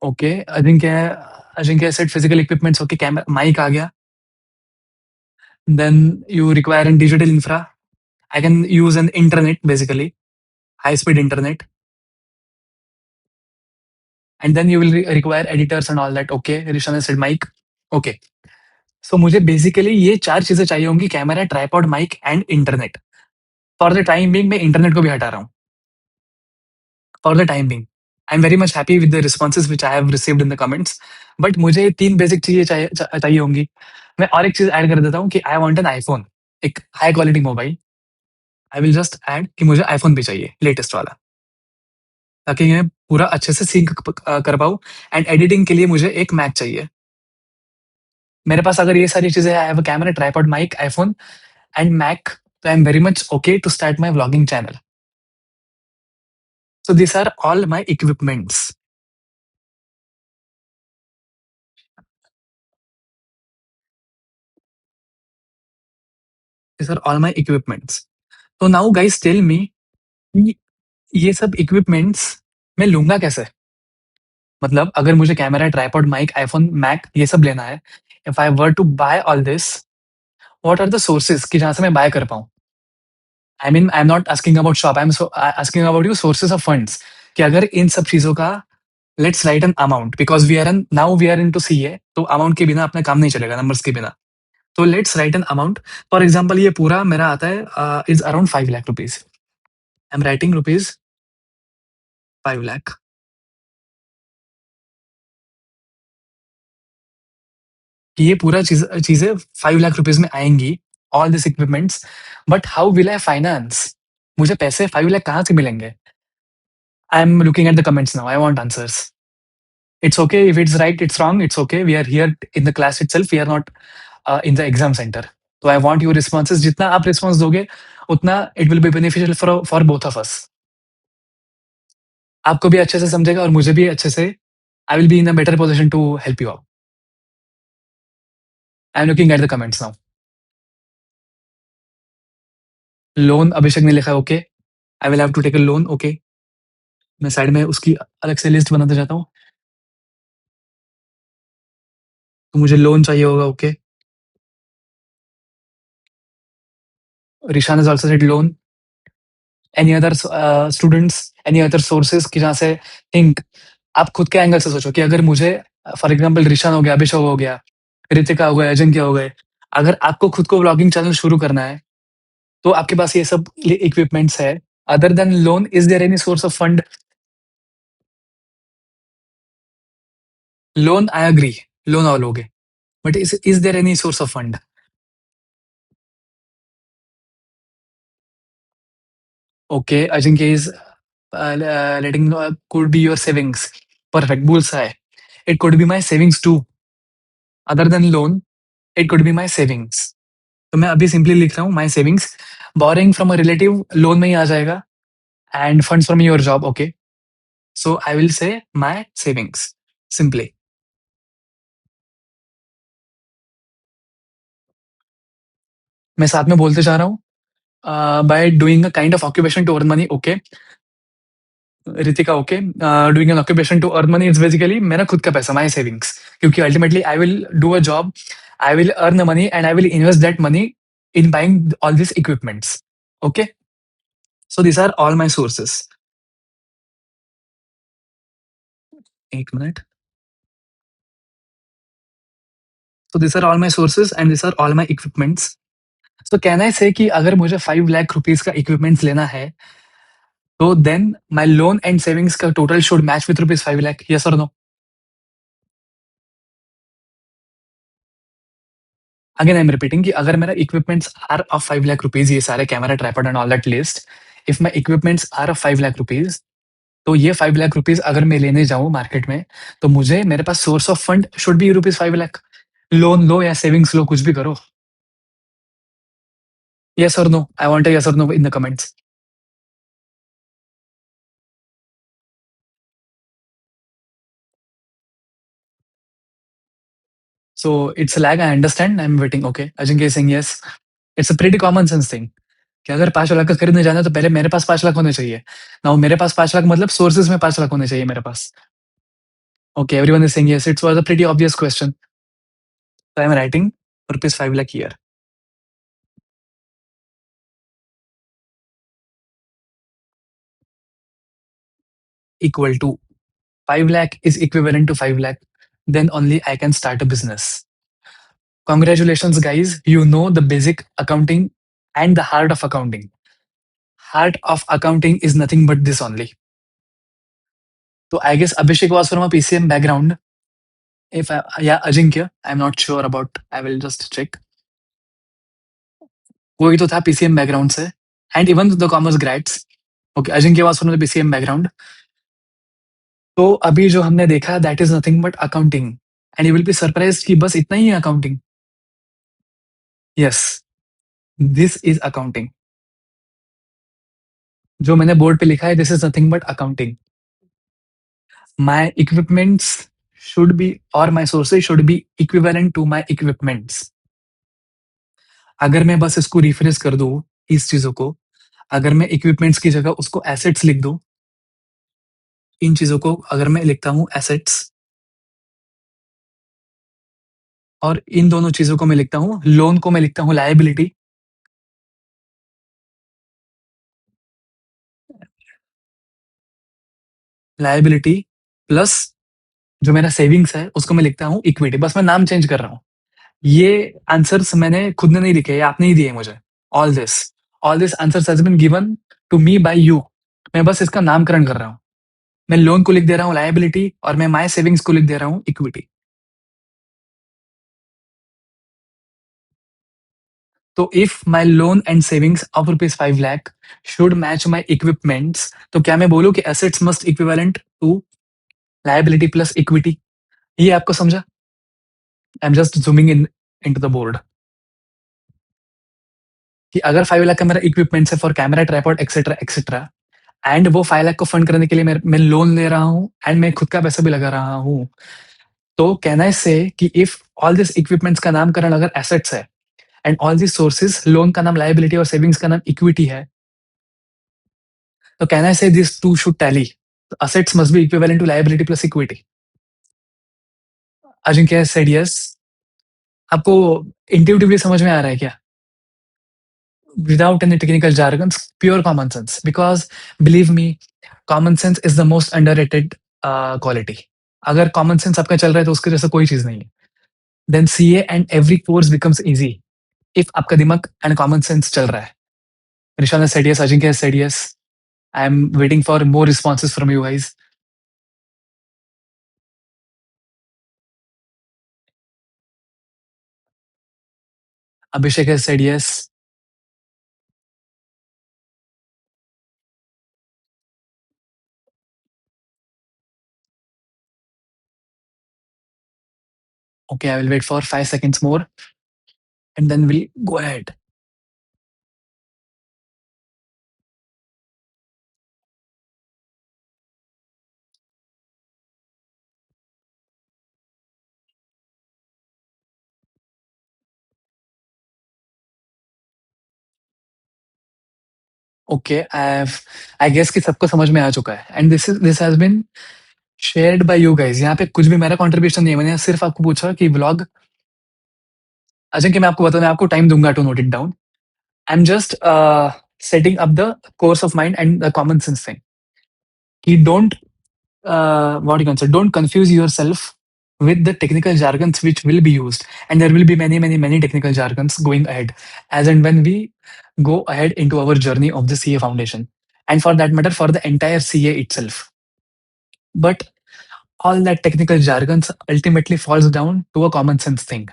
Okay, Ajinkya said physical equipments। Okay, camera, mic आ गया। Then you require a digital infra. I can use an internet, basically high speed internet, and then you will require editors and all that। Okay, Rishan has said mic। Okay, so मुझे basically ये चार चीजें चाहिए होंगी, camera, tripod, mic and internet. For the time being मैं internet को भी हटा रहा हूँ। For the time being I am very much happy with the responses which I have received in the comments. But मुझे तीन बेसिक चीजें चाहिए होंगी। मैं और एक चीज ऐड कर देता हूँ कि आई वॉन्ट एन आईफोन, एक high quality mobile. I will just add कि मुझे आईफोन भी चाहिए, लेटेस्ट वाला, ताकि मैं पूरा अच्छे से सिंक कर पाऊँ। एंड एडिटिंग के लिए मुझे एक मैक चाहिए। मेरे पास अगर ये सारी चीज़ें हैं, I have a camera, tripod, mic, iPhone and Mac, तो I am very much okay to start my vlogging channel. So these are all my equipments. These are all my equipments. तो now guys tell me कि ये सब equipments मैं लूँगा कैसे? मतलब अगर मुझे camera, tripod, mic, iPhone, Mac ये सब लेना है, if I were to buy all this, what are the sources कि जहाँ से मैं बाय कर पाऊँ? I mean I am not asking about shop, I am asking about you sources of funds, कि अगर इन सब चीज़ों का let's write an amount, because we are into CA, तो अमाउंट के बिना अपना काम नहीं चलेगा, नंबर्स के बिना। तो let's write an amount. For example ये पूरा मेरा आता है is around 5 lakh rupees. I am writing rupees 5 lakh. कि ये पूरा चीज़ें 5 लाख रुपीज़ में आएँगी, all this equipments, but how will I finance? मुझे पैसे 5 लाख कहाँ से मिलेंगे? I am looking at the comments now, I want answers. It's okay if it's right, it's wrong, it's okay. We are here in the class itself, we are not in the exam centre. तो I want your responses. जितना आप response दोगे उतना it will be beneficial for both of us. आपको भी अच्छे से समझेगा और मुझे भी अच्छे से, I will be in a better position to help you out. I am looking at the comments now. Loan Abhishek ने लिखा है okay, I will have to take a loan okay. मैं साइड में उसकी अलग से लिस्ट बनाते जाता हूँ। तो मुझे लोन चाहिए होगा okay. Rishan is also said loan. Any other students, any other sources की जहाँ से थिंक, आप खुद के एंगल से सोचो कि अगर मुझे फॉर एग्जाम्पल ऋषान हो गया, अभिषेक हो गया, ऋतिका हो गया, अजिंक्य हो गए, अगर आपको खुद को व्लॉगिंग चैनल शुरू करना है तो आपके पास ये सब इक्विपमेंट्स है। Other than loan is there any source of fund? Loan I agree, loan और लोगे, but is there any source of fund? Okay, Ajinkya is letting could be your savings. Perfect, bullseye. It could be my savings too. Other than loan, it could be my savings. तो मैं अभी simply लिख रहा हूँ माई savings, boring from a relative loan में ही आ जाएगा, end funds from your job okay. So I will say my savings simply. मैं साथ में बोलते जा रहा हूँ by doing a kind of occupation to earn money okay. Ritika okay, doing an occupation to earn money is basically मेरा खुद का पैसा, माई सेविंग्स, क्योंकि ultimately I will do a job, I will earn money and I will invest that money in buying all this equipments okay. So this are all my sources. एक मिनट। So these are all my sources and these are all my equipments. So can I say कि अगर मुझे 5 lakh rupees का equipments लेना है, तो then my loan and savings का total should match with rupees 5 lakh, yes और no? Again I am repeating कि अगर मेरा equipments are of 5 lakh rupees, ये सारे camera, tripod and all that list, if my equipments are of 5 lakh rupees, तो ये 5 lakh rupees अगर मैं लेने जाऊँ मार्केट में, तो मुझे मेरे पास source of fund should be rupees 5 lakh. Loan लो या सेविंग्स लो, कुछ भी करो। यस और no? I want a yes और no in the comments. So it's a lag, I understand. I'm waiting. Okay. Ajinkya is saying yes. It's a pretty common sense thing कि अगर 5 लाख का खरीदने जाना है तो पहले मेरे पास 5 लाख होने चाहिए। नाउ मेरे पास 5 लाख मतलब सोर्सेज में 5 लाख होने चाहिए मेरे पास। Okay, everyone is saying yes. It was a pretty obvious question. So I'm writing rupees 5 lakh here equal to 5 lakh is equivalent to 5 lakh. Then only I can start a business. Congratulations, guys. You know the basic accounting and the heart of accounting. Heart of accounting is nothing but this only. So I guess Abhishek was from a PCM background. If I, yeah, Ajinkya, I'm not sure about. I will just check. कोई तो था PCM background से, and even the commerce grades. Okay, Ajinkya was from the PCM background. तो अभी जो हमने देखा that is nothing but accounting, and you will be surprised कि बस इतना ही है accounting. Yes, this is accounting. जो मैंने बोर्ड पे लिखा है this is nothing but accounting. My equipments should be और my sources should be equivalent to my equipments. अगर मैं बस इसको रिफ्रेश कर दूं इस चीजों को, अगर मैं इक्विपमेंट्स की जगह उसको एसेट्स लिख दूं, इन चीजों को अगर मैं लिखता हूं एसेट्स, और इन दोनों चीजों को मैं लिखता हूँ, लोन को मैं लिखता हूँ लायबिलिटी, लायबिलिटी प्लस जो मेरा सेविंग्स है उसको मैं लिखता हूँ इक्विटी। बस मैं नाम चेंज कर रहा हूँ। ये आंसर्स मैंने खुद ने नहीं लिखे, ये आपने ही दिए मुझे। All this answers has been given to me by you. मैं बस इसका नामकरण कर रहा हूँ। मैं लोन को लिख दे रहा हूँ लायबिलिटी, और मैं माय सेविंग्स को लिख दे रहा हूँ इक्विटी। तो if my loan and savings of rupees 5 lakh should match my equipments, तो क्या मैं बोलूँ कि assets must equivalent to liability plus equity? ये आपको समझा? I am just zooming in into the board कि अगर 5 लाख का मेरा इक्विपमेंट्स है for camera, tripod etcetera etcetera, and वो 5 लाख को फंड करने के लिए मैं लोन ले रहा हूँ एंड मैं खुद का पैसा भी लगा रहा हूँ, तो कैन आई से कि इफ ऑल दिस इक्विपमेंट्स का नामकरण अगर एसेट्स है, and all these sources, loan का नाम लायबिलिटी और सेविंग्स का नाम इक्विटी है, तो can I say this to should tally? Assets must be equivalent to liability plus equity. Ajinkya said yes. आपको इंट्यूटिवली समझ में आ रहा है क्या? Without any technical jargons, pure common sense. Because believe me, common sense is the most underrated quality. अगर common sense आपका चल रहा है तो उसके जैसा कोई चीज नहीं है. Then CA and every course becomes easy if आपका दिमाग एंड कॉमन सेंस चल रहा है. Rishan has said yes, Ajinkya has said yes. I am waiting for more responses from you guys. Abhishek has said yes. Okay, I will wait for 5 seconds more and then we'll go ahead. Okay, I guess कि सबको समझ में आ चुका है. And this has been shared by you guys. यहाँ पे कुछ भी मेरा कंट्रीब्यूशन नहीं है. मैंने सिर्फ आपको पूछा कि व्लॉग. अच्छा कि मैं आपको बता, मैं आपको टाइम दूंगा to note it down. I am just setting up the course of mind and the common sense thing कि don't what you can say, don't confuse yourself with the technical jargons which will be used, and there will be many technical jargons going ahead as and when we go ahead into our journey of the CA foundation, and for that matter for the entire CA itself. But all that technical jargons ultimately falls down to a common sense thing.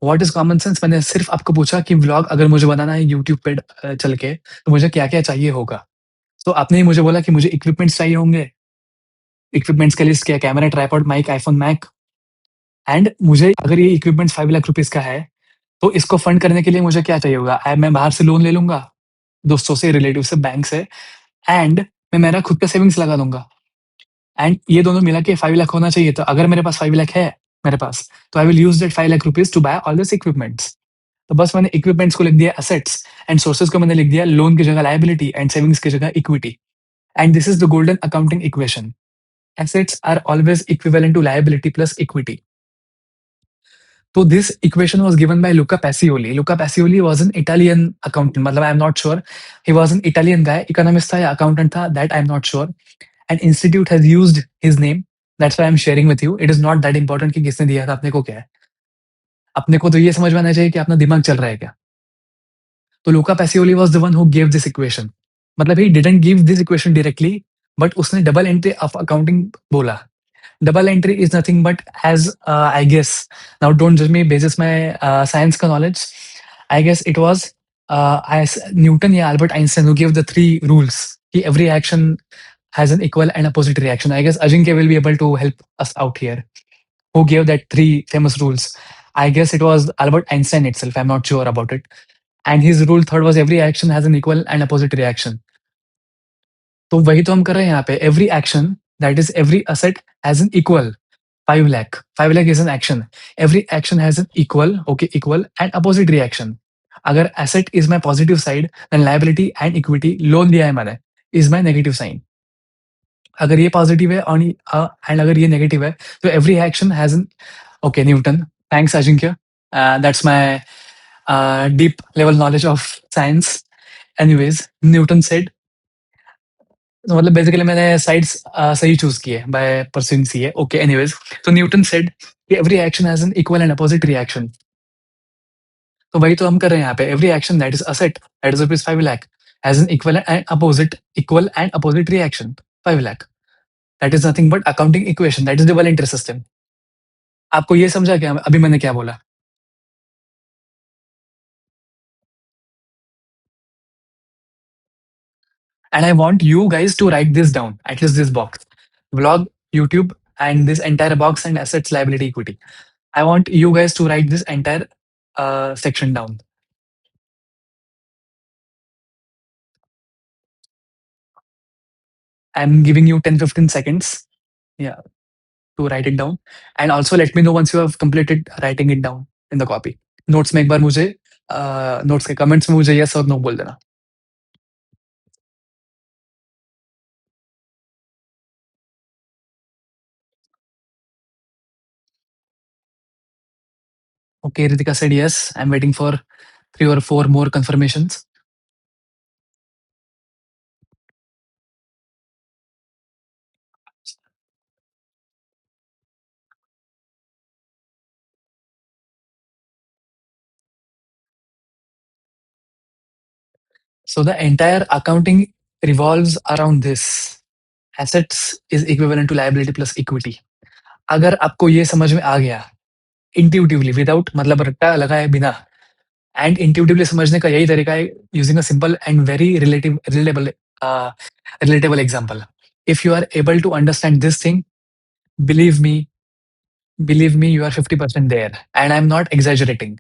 What is common sense? मैंने सिर्फ आपको पूछा कि vlog अगर मुझे बनाना है YouTube पे चल के, तो मुझे क्या क्या चाहिए होगा. तो आपने ही मुझे बोला कि मुझे इक्विपमेंट्स चाहिए होंगे. इक्विपमेंट्स की लिस्ट क्या? Camera, tripod, mic, iPhone, Mac. And मुझे अगर ये इक्विपमेंट्स 5 लाख रुपीज का है, तो इसको फंड करने के लिए मुझे क्या चाहिए होगा? मैं बाहर से लोन ले लूंगा, दोस्तों से, रिलेटिव से, बैंक से. एंड मैं मेरा खुद का सेविंग्स लगा दूंगा. एंड ये दोनों मिला के 5 लाख होना चाहिए. तो अगर मेरे पास 5 लाख है मेरे पास, तो I will use that 5 lakh rupees to buy all this equipments. तो बस मैंने इक्विपमेंट्स को लिख दिया एसेट्स, एंड सोर्सेज को मैंने लिख दिया लोन की जगह लायबिलिटी एंड सेविंग्स की जगह equity. And this is the golden accounting equation. Assets are always equivalent to liability plus equity. So this equation was given by Luca Pacioli. Luca Pacioli was an Italian accountant. मतलब I'm not sure. He was an Italian guy. Economist था या accountant था, that I'm not sure. And institute has used his name. That's why I'm sharing with you. It is not that important कि किसने दिया था, अपने को क्या है. अपने को तो ये समझ में आना चाहिए कि अपना दिमाग चल रहा है क्या. तो Luca Pacioli was the one who gave this equation. मतलब he didn't give this equation directly, but उसने double entry of accounting बोला. Double entry is nothing but, as I guess, now don't judge me basis my science का knowledge. I guess it was Newton या Albert Einstein who gave the three rules कि every action has an equal and opposite reaction. I guess Ajinkya will be able to help us out here. Who gave that three famous rules? I guess it was Albert Einstein itself. I'm not sure about it. And his rule third was every action has an equal and opposite reaction. तो वही तो हम कर रहे हैं यहाँ पे. Every action, that is every asset, has an equal 5 lakh. 5 lakh is an action. Every action has an equal, okay, equal and opposite reaction. अगर asset is my positive side, then liability and equity, loan दिया है मैंने, is my negative sign. अगर ये positive है and अगर ये negative है, तो every action has N, okay, Newton. Thanks Ajinkya. That's my deep level knowledge of science. Anyways, Newton said, तो मतलब बेसिकली मैंने साइड्स सही चूज किए by pursuing CA. Okay, anyways, तो न्यूटन सेड कि every action has an equal and opposite reaction. तो वही तो हम कर रहे हैं यहाँ पे. Every action that is asset, that is rupees 5 lakh, has an equal and opposite reaction 5 lakh. That is nothing but accounting equation, that is double entry system. आपको ये समझा क्या अभी मैंने क्या बोला? And I want you guys to write this down, at least this box. Vlog, YouTube, and this entire box and assets, liability, equity. I want you guys to write this entire section down. I'm giving you 10-15 seconds, yeah, to write it down. And also let me know once you have completed writing it down in the copy. Notes में एक बार मुझे notes के comments में मुझे yes और no बोल देना। Okay, Ritika said yes. I'm waiting for 3 or 4 more confirmations. So the entire accounting revolves around this. Assets is equivalent to liability plus equity. अगर आपको ये समझ में आ गया इंट्यूटिवली विदाउट मतलब रट्टा लगाए बिना एंड इंट्यूटिवली समझने का यही तरीका है using a simple and very relatable example. If you are able to understand this thing, believe me believe me you are 50% there and I am not exaggerating,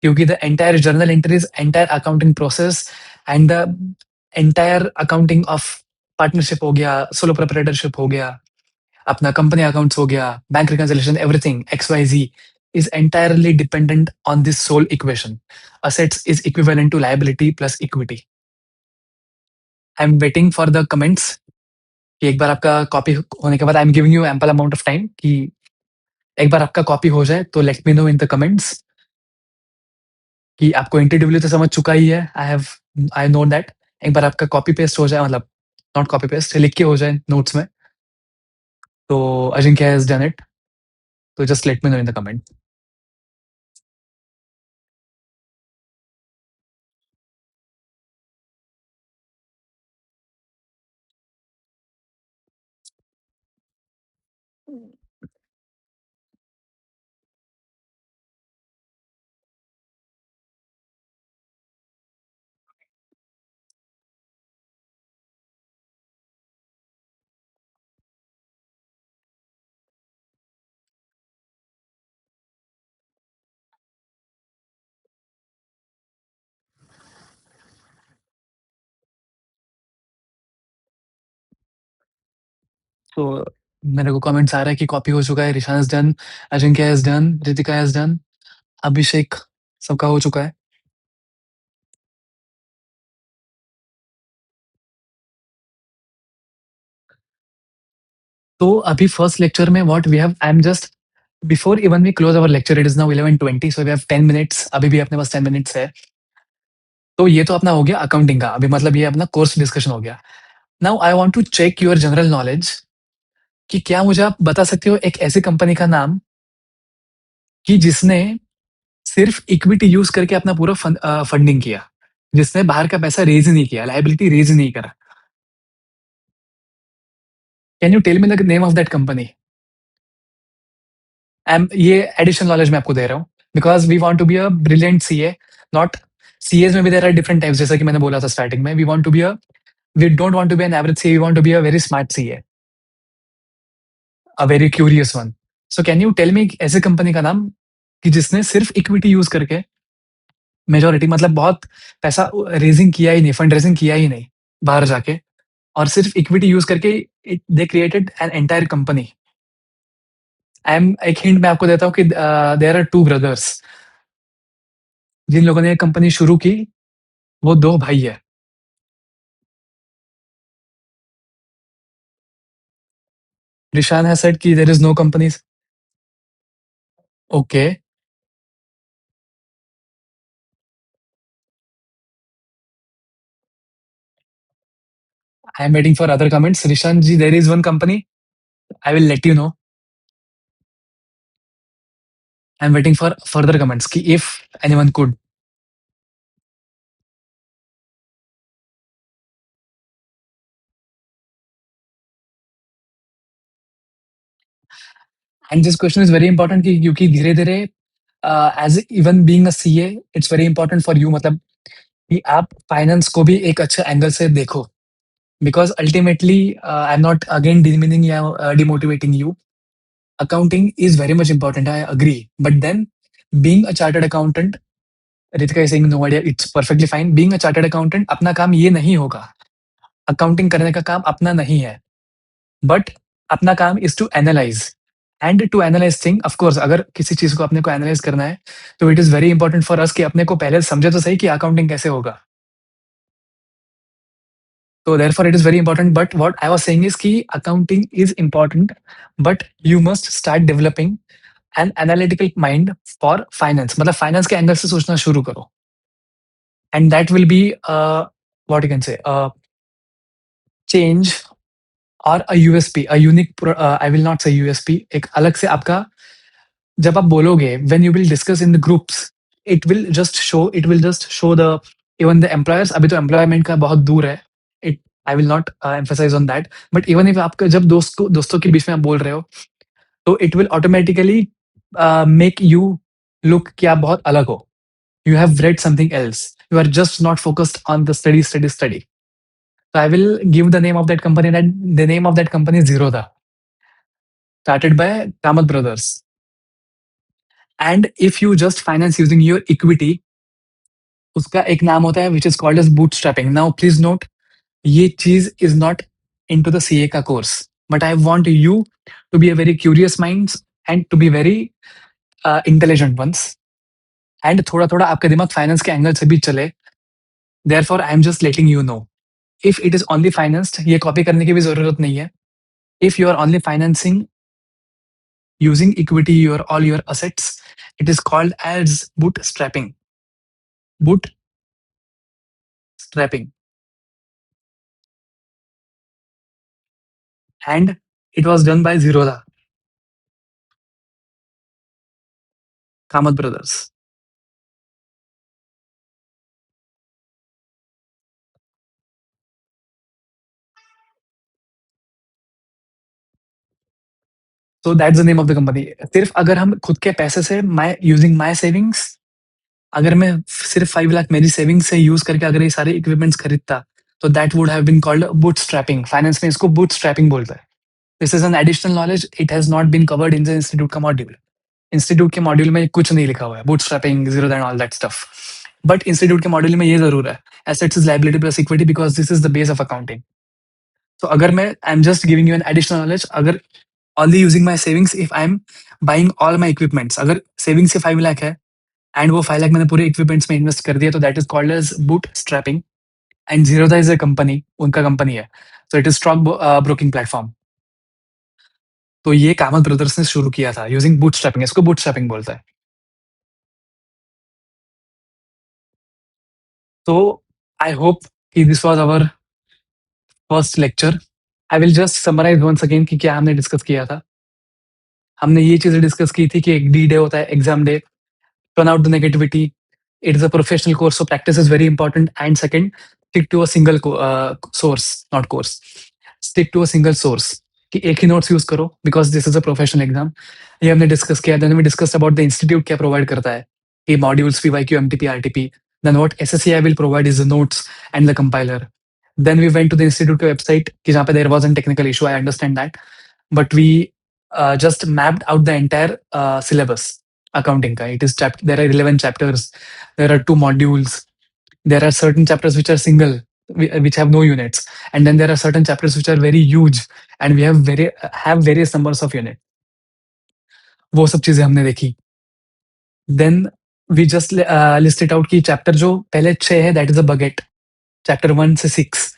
क्योंकि the entire journal entries, entire accounting process and the entire accounting of partnership हो गया, solo proprietorship हो गया, अपना company accounts हो गया, bank reconciliation, everything X Y Z is entirely dependent on this sole equation. Assets is equivalent to liability plus equity. I'm waiting for the comments कि एक बार आपका कॉपी होने के बाद I am giving you ample amount of time कि एक बार आपका कॉपी हो जाए तो late me know in the comments कि आपको इंट्यूटिवली तो समझ चुका ही है। I know that. एक बार आपका कॉपी पेस्ट हो जाए, मतलब नॉट कॉपी पेस्ट, लिख के हो जाए नोट्स में, तो अजिंक्य हैज डन इट, तो just let me know in the comment. तो मेरे को कमेंट्स आ रहा है कि कॉपी हो चुका है, Rishan has done, Ajinkya has done, Ritika has done, Abhishek, सबका हो चुका है। तो अभी फर्स्ट लेक्चर में what we have, I am just before even we close our lecture, it is now 11:20, so we have 10 minutes, अभी भी अपने पास 10 मिनट्स है। तो ये तो अपना हो गया अकाउंटिंग का, अभी मतलब ये अपना कोर्स डिस्कशन हो गया। Now I want to check your general knowledge कि क्या मुझे आप बता सकते हो एक ऐसी कंपनी का नाम कि जिसने सिर्फ इक्विटी यूज करके अपना पूरा फंडिंग किया, जिसने बाहर का पैसा रेज नहीं किया, लाइबिलिटी रेज नहीं करा। Can you tell me the name of that company? ये एडिशनल नॉलेज मैं आपको दे रहा हूँ because we want to be a brilliant CA, not CAs में भी देयर आर डिफरेंट टाइप्स, जैसा कि मैंने बोला था स्टार्टिंग में, we don't want to be an average CA, we want to be a very smart CA, a very curious one. So can you tell me ऐसे company का नाम कि जिसने सिर्फ इक्विटी यूज करके मेजोरिटी मतलब बहुत पैसा रेजिंग किया ही नहीं, फंड रेजिंग किया ही नहीं बाहर जाके, और सिर्फ इक्विटी यूज करके they created an entire company. I am एक हिंट मैं आपको देता हूँ कि देयर आर टू ब्रदर्स जिन लोगों ने कंपनी शुरू की, वो दो भाई है। Rishan has said कि there is no companies. Okay, I am waiting for other comments. Rishan ji, there is one company. I will let you know. I am waiting for further comments कि if anyone could. And this question is very important कि क्योंकि धीरे-धीरे as even being a CA, it's very important for you, मतलब कि आप finance को भी एक अच्छे एंगल से देखो, because ultimately I am not again demeaning या demotivating you. Accounting is very much important, I agree. But then, being a chartered accountant, Ritika is saying no idea, it's perfectly fine. Being a chartered accountant, अपना काम ये नहीं होगा। Accounting करने का काम अपना नहीं है, बट अपना काम is to analyse and to analyse thing, of course अगर किसी चीज को अपने को एनालाइज करना है तो it is very important for us कि अपने को पहले समझे तो सही कि अकाउंटिंग कैसे होगा. So therefore, it is very important. But what I was saying is कि accounting is important, but you must start developing an analytical mind for finance. मतलब finance के angle से सोचना शुरू करो. And that will be what you can say a change or a USP, a unique. I will not say USP. एक अलग से आपका जब आप बोलोगे when you will discuss in the groups, it will just show the even the employers. अभी तो employment का बहुत दूर है. It I will not emphasize on that. But even if आपका जब दोस्तों के बीच में आप बोल रहे हो, तो it will automatically make you look कि आप बहुत अलग हो. You have read something else. You are just not focused on the study. So I will give the name of that company. That the name of that company is Zerodha, started by Kamath Brothers. And if you just finance using your equity, उसका एक नाम होता है which is called as bootstrapping. Now please note, ये चीज is not into the CA का course, but I want you to be a very curious minds and to be very intelligent ones. And थोड़ा थोड़ा आपका दिमाग finance के angle से भी चले. Therefore, I am just letting you know. If it is only financed, ये copy करने की भी जरूरत नहीं है. If you are only financing using equity, all your assets, it is called as bootstrapping. Bootstrapping. And it was done by Zerodha, Kamath Brothers. So that's the name of the company. सिर्फ अगर हम खुद के पैसे से using my savings, अगर मैं सिर्फ 5 लाख मेरी सेविंग्स से यूज करके अगर ये सारे इक्विपमेंट्स खरीदता, तो that would have been called bootstrapping. Finance में इसको बूटस्ट्रैपिंग बोलता है. This is an additional knowledge. It has not been covered in the institute का मॉड्यूल. इंस्टीट्यूट के मॉड्यूल में कुछ नहीं लिखा हुआ है bootstrapping, zero and all that stuff. But institute के मॉड्यूल में ये जरूर है, assets is liability plus equity, because this is the base of accounting. तो अगर मैं आई am just giving you N additional knowledge. अगर only using my savings, if I'm buying all my equipments, अगर सेविंग से 5 लाख है एंड वो 5 लाख मैंने पूरे इक्विपमेंट्स में इन्वेस्ट कर दिया, तो that is called as bootstrapping. And Zerodha is a company, उनका कंपनी है. So it is stock broking platform. तो ये कामत ब्रदर्स ने शुरू किया था यूजिंग बूट स्ट्रैपिंग. इसको बूट स्ट्रैपिंग बोलता है. तो आई होप कि this was our first lecture. I will just summarise once again कि क्या हमने डिस्कस किया था. हमने ये चीजें डिस्कस की थी कि एक डी डे होता है, exam day. Turn out the negativity. It is a professional course, so practice is very important. And second, stick to a single source, not course. Stick to a single source. कि एक ही notes use करो, because this is a professional exam. ये हमने discuss किया. Then we discuss about the institute क्या provide करता है, ये modules PYQ MTP RTP. Then what SSCI will provide is the notes and the compiler. Then we went to the institute के website कि जहाँ पे there was an technical issue. I understand that, but we just mapped out the entire syllabus accounting ka. It is there are 11 chapters, there are 2 modules, there are certain chapters which are single, which have no units, and then there are certain chapters which are very huge and we have various numbers of units. वो सब चीजें हमने देखी. Then we just listed out कि chapter जो पहले 6 है, that is a bucket, chapter 1 से 6.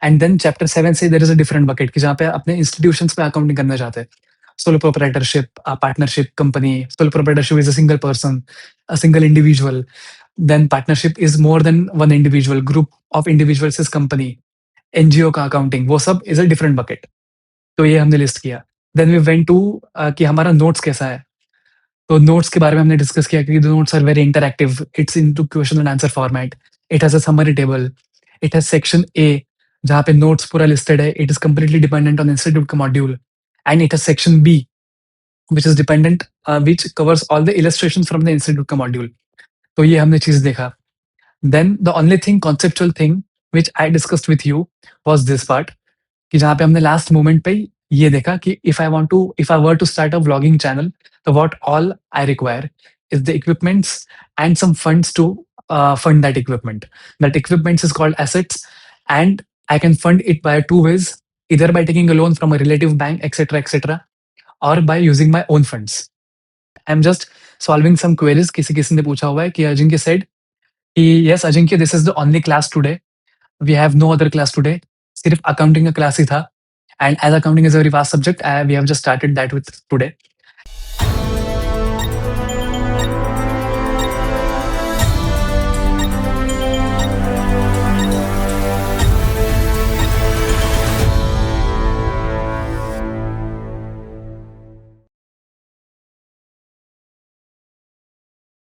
एंड देन चैप्टर 7 से there is a different bucket कि जहाँ पे अपने इंस्टीट्यूशंस पे अकाउंटिंग करना चाहते हैं. Sole proprietorship, a partnership company. Sole proprietorship is a single person, a single individual. Then partnership is more than one individual. Group of individuals is company. NGO का accounting, वो सब is a different bucket. तो ये हमने list किया. Then we went to कि हमारा notes कैसा है. तो notes के बारे में हमने डिस्कस किया कि the notes are very interactive. It's into question and answer format. It has a summary table. It has section A जहाँ पे notes पूरा listed है. It is completely dependent on institute का module. And it has section B which is dependent, which covers all the illustrations from the institute का module. तो ये हमने चीज देखा. Then the only thing, conceptual thing which I discussed with you was this part कि जहाँ पे हमने last moment पे ये देखा कि if I were to start a vlogging channel, so what all I require is the equipments and some funds to fund that equipment. That equipment is called assets, and I can fund it by 2 ways, either by taking a loan from a relative bank, etc., etc., और by using my own funds. I am just solving some queries. किसी-किसी ने पूछा हुआ है कि Ajinkya said कि yes Ajinkya this is the only class today. We have no other class today. सिर्फ accounting का क्लास ही था and as accounting is a very vast subject we have just started that with today.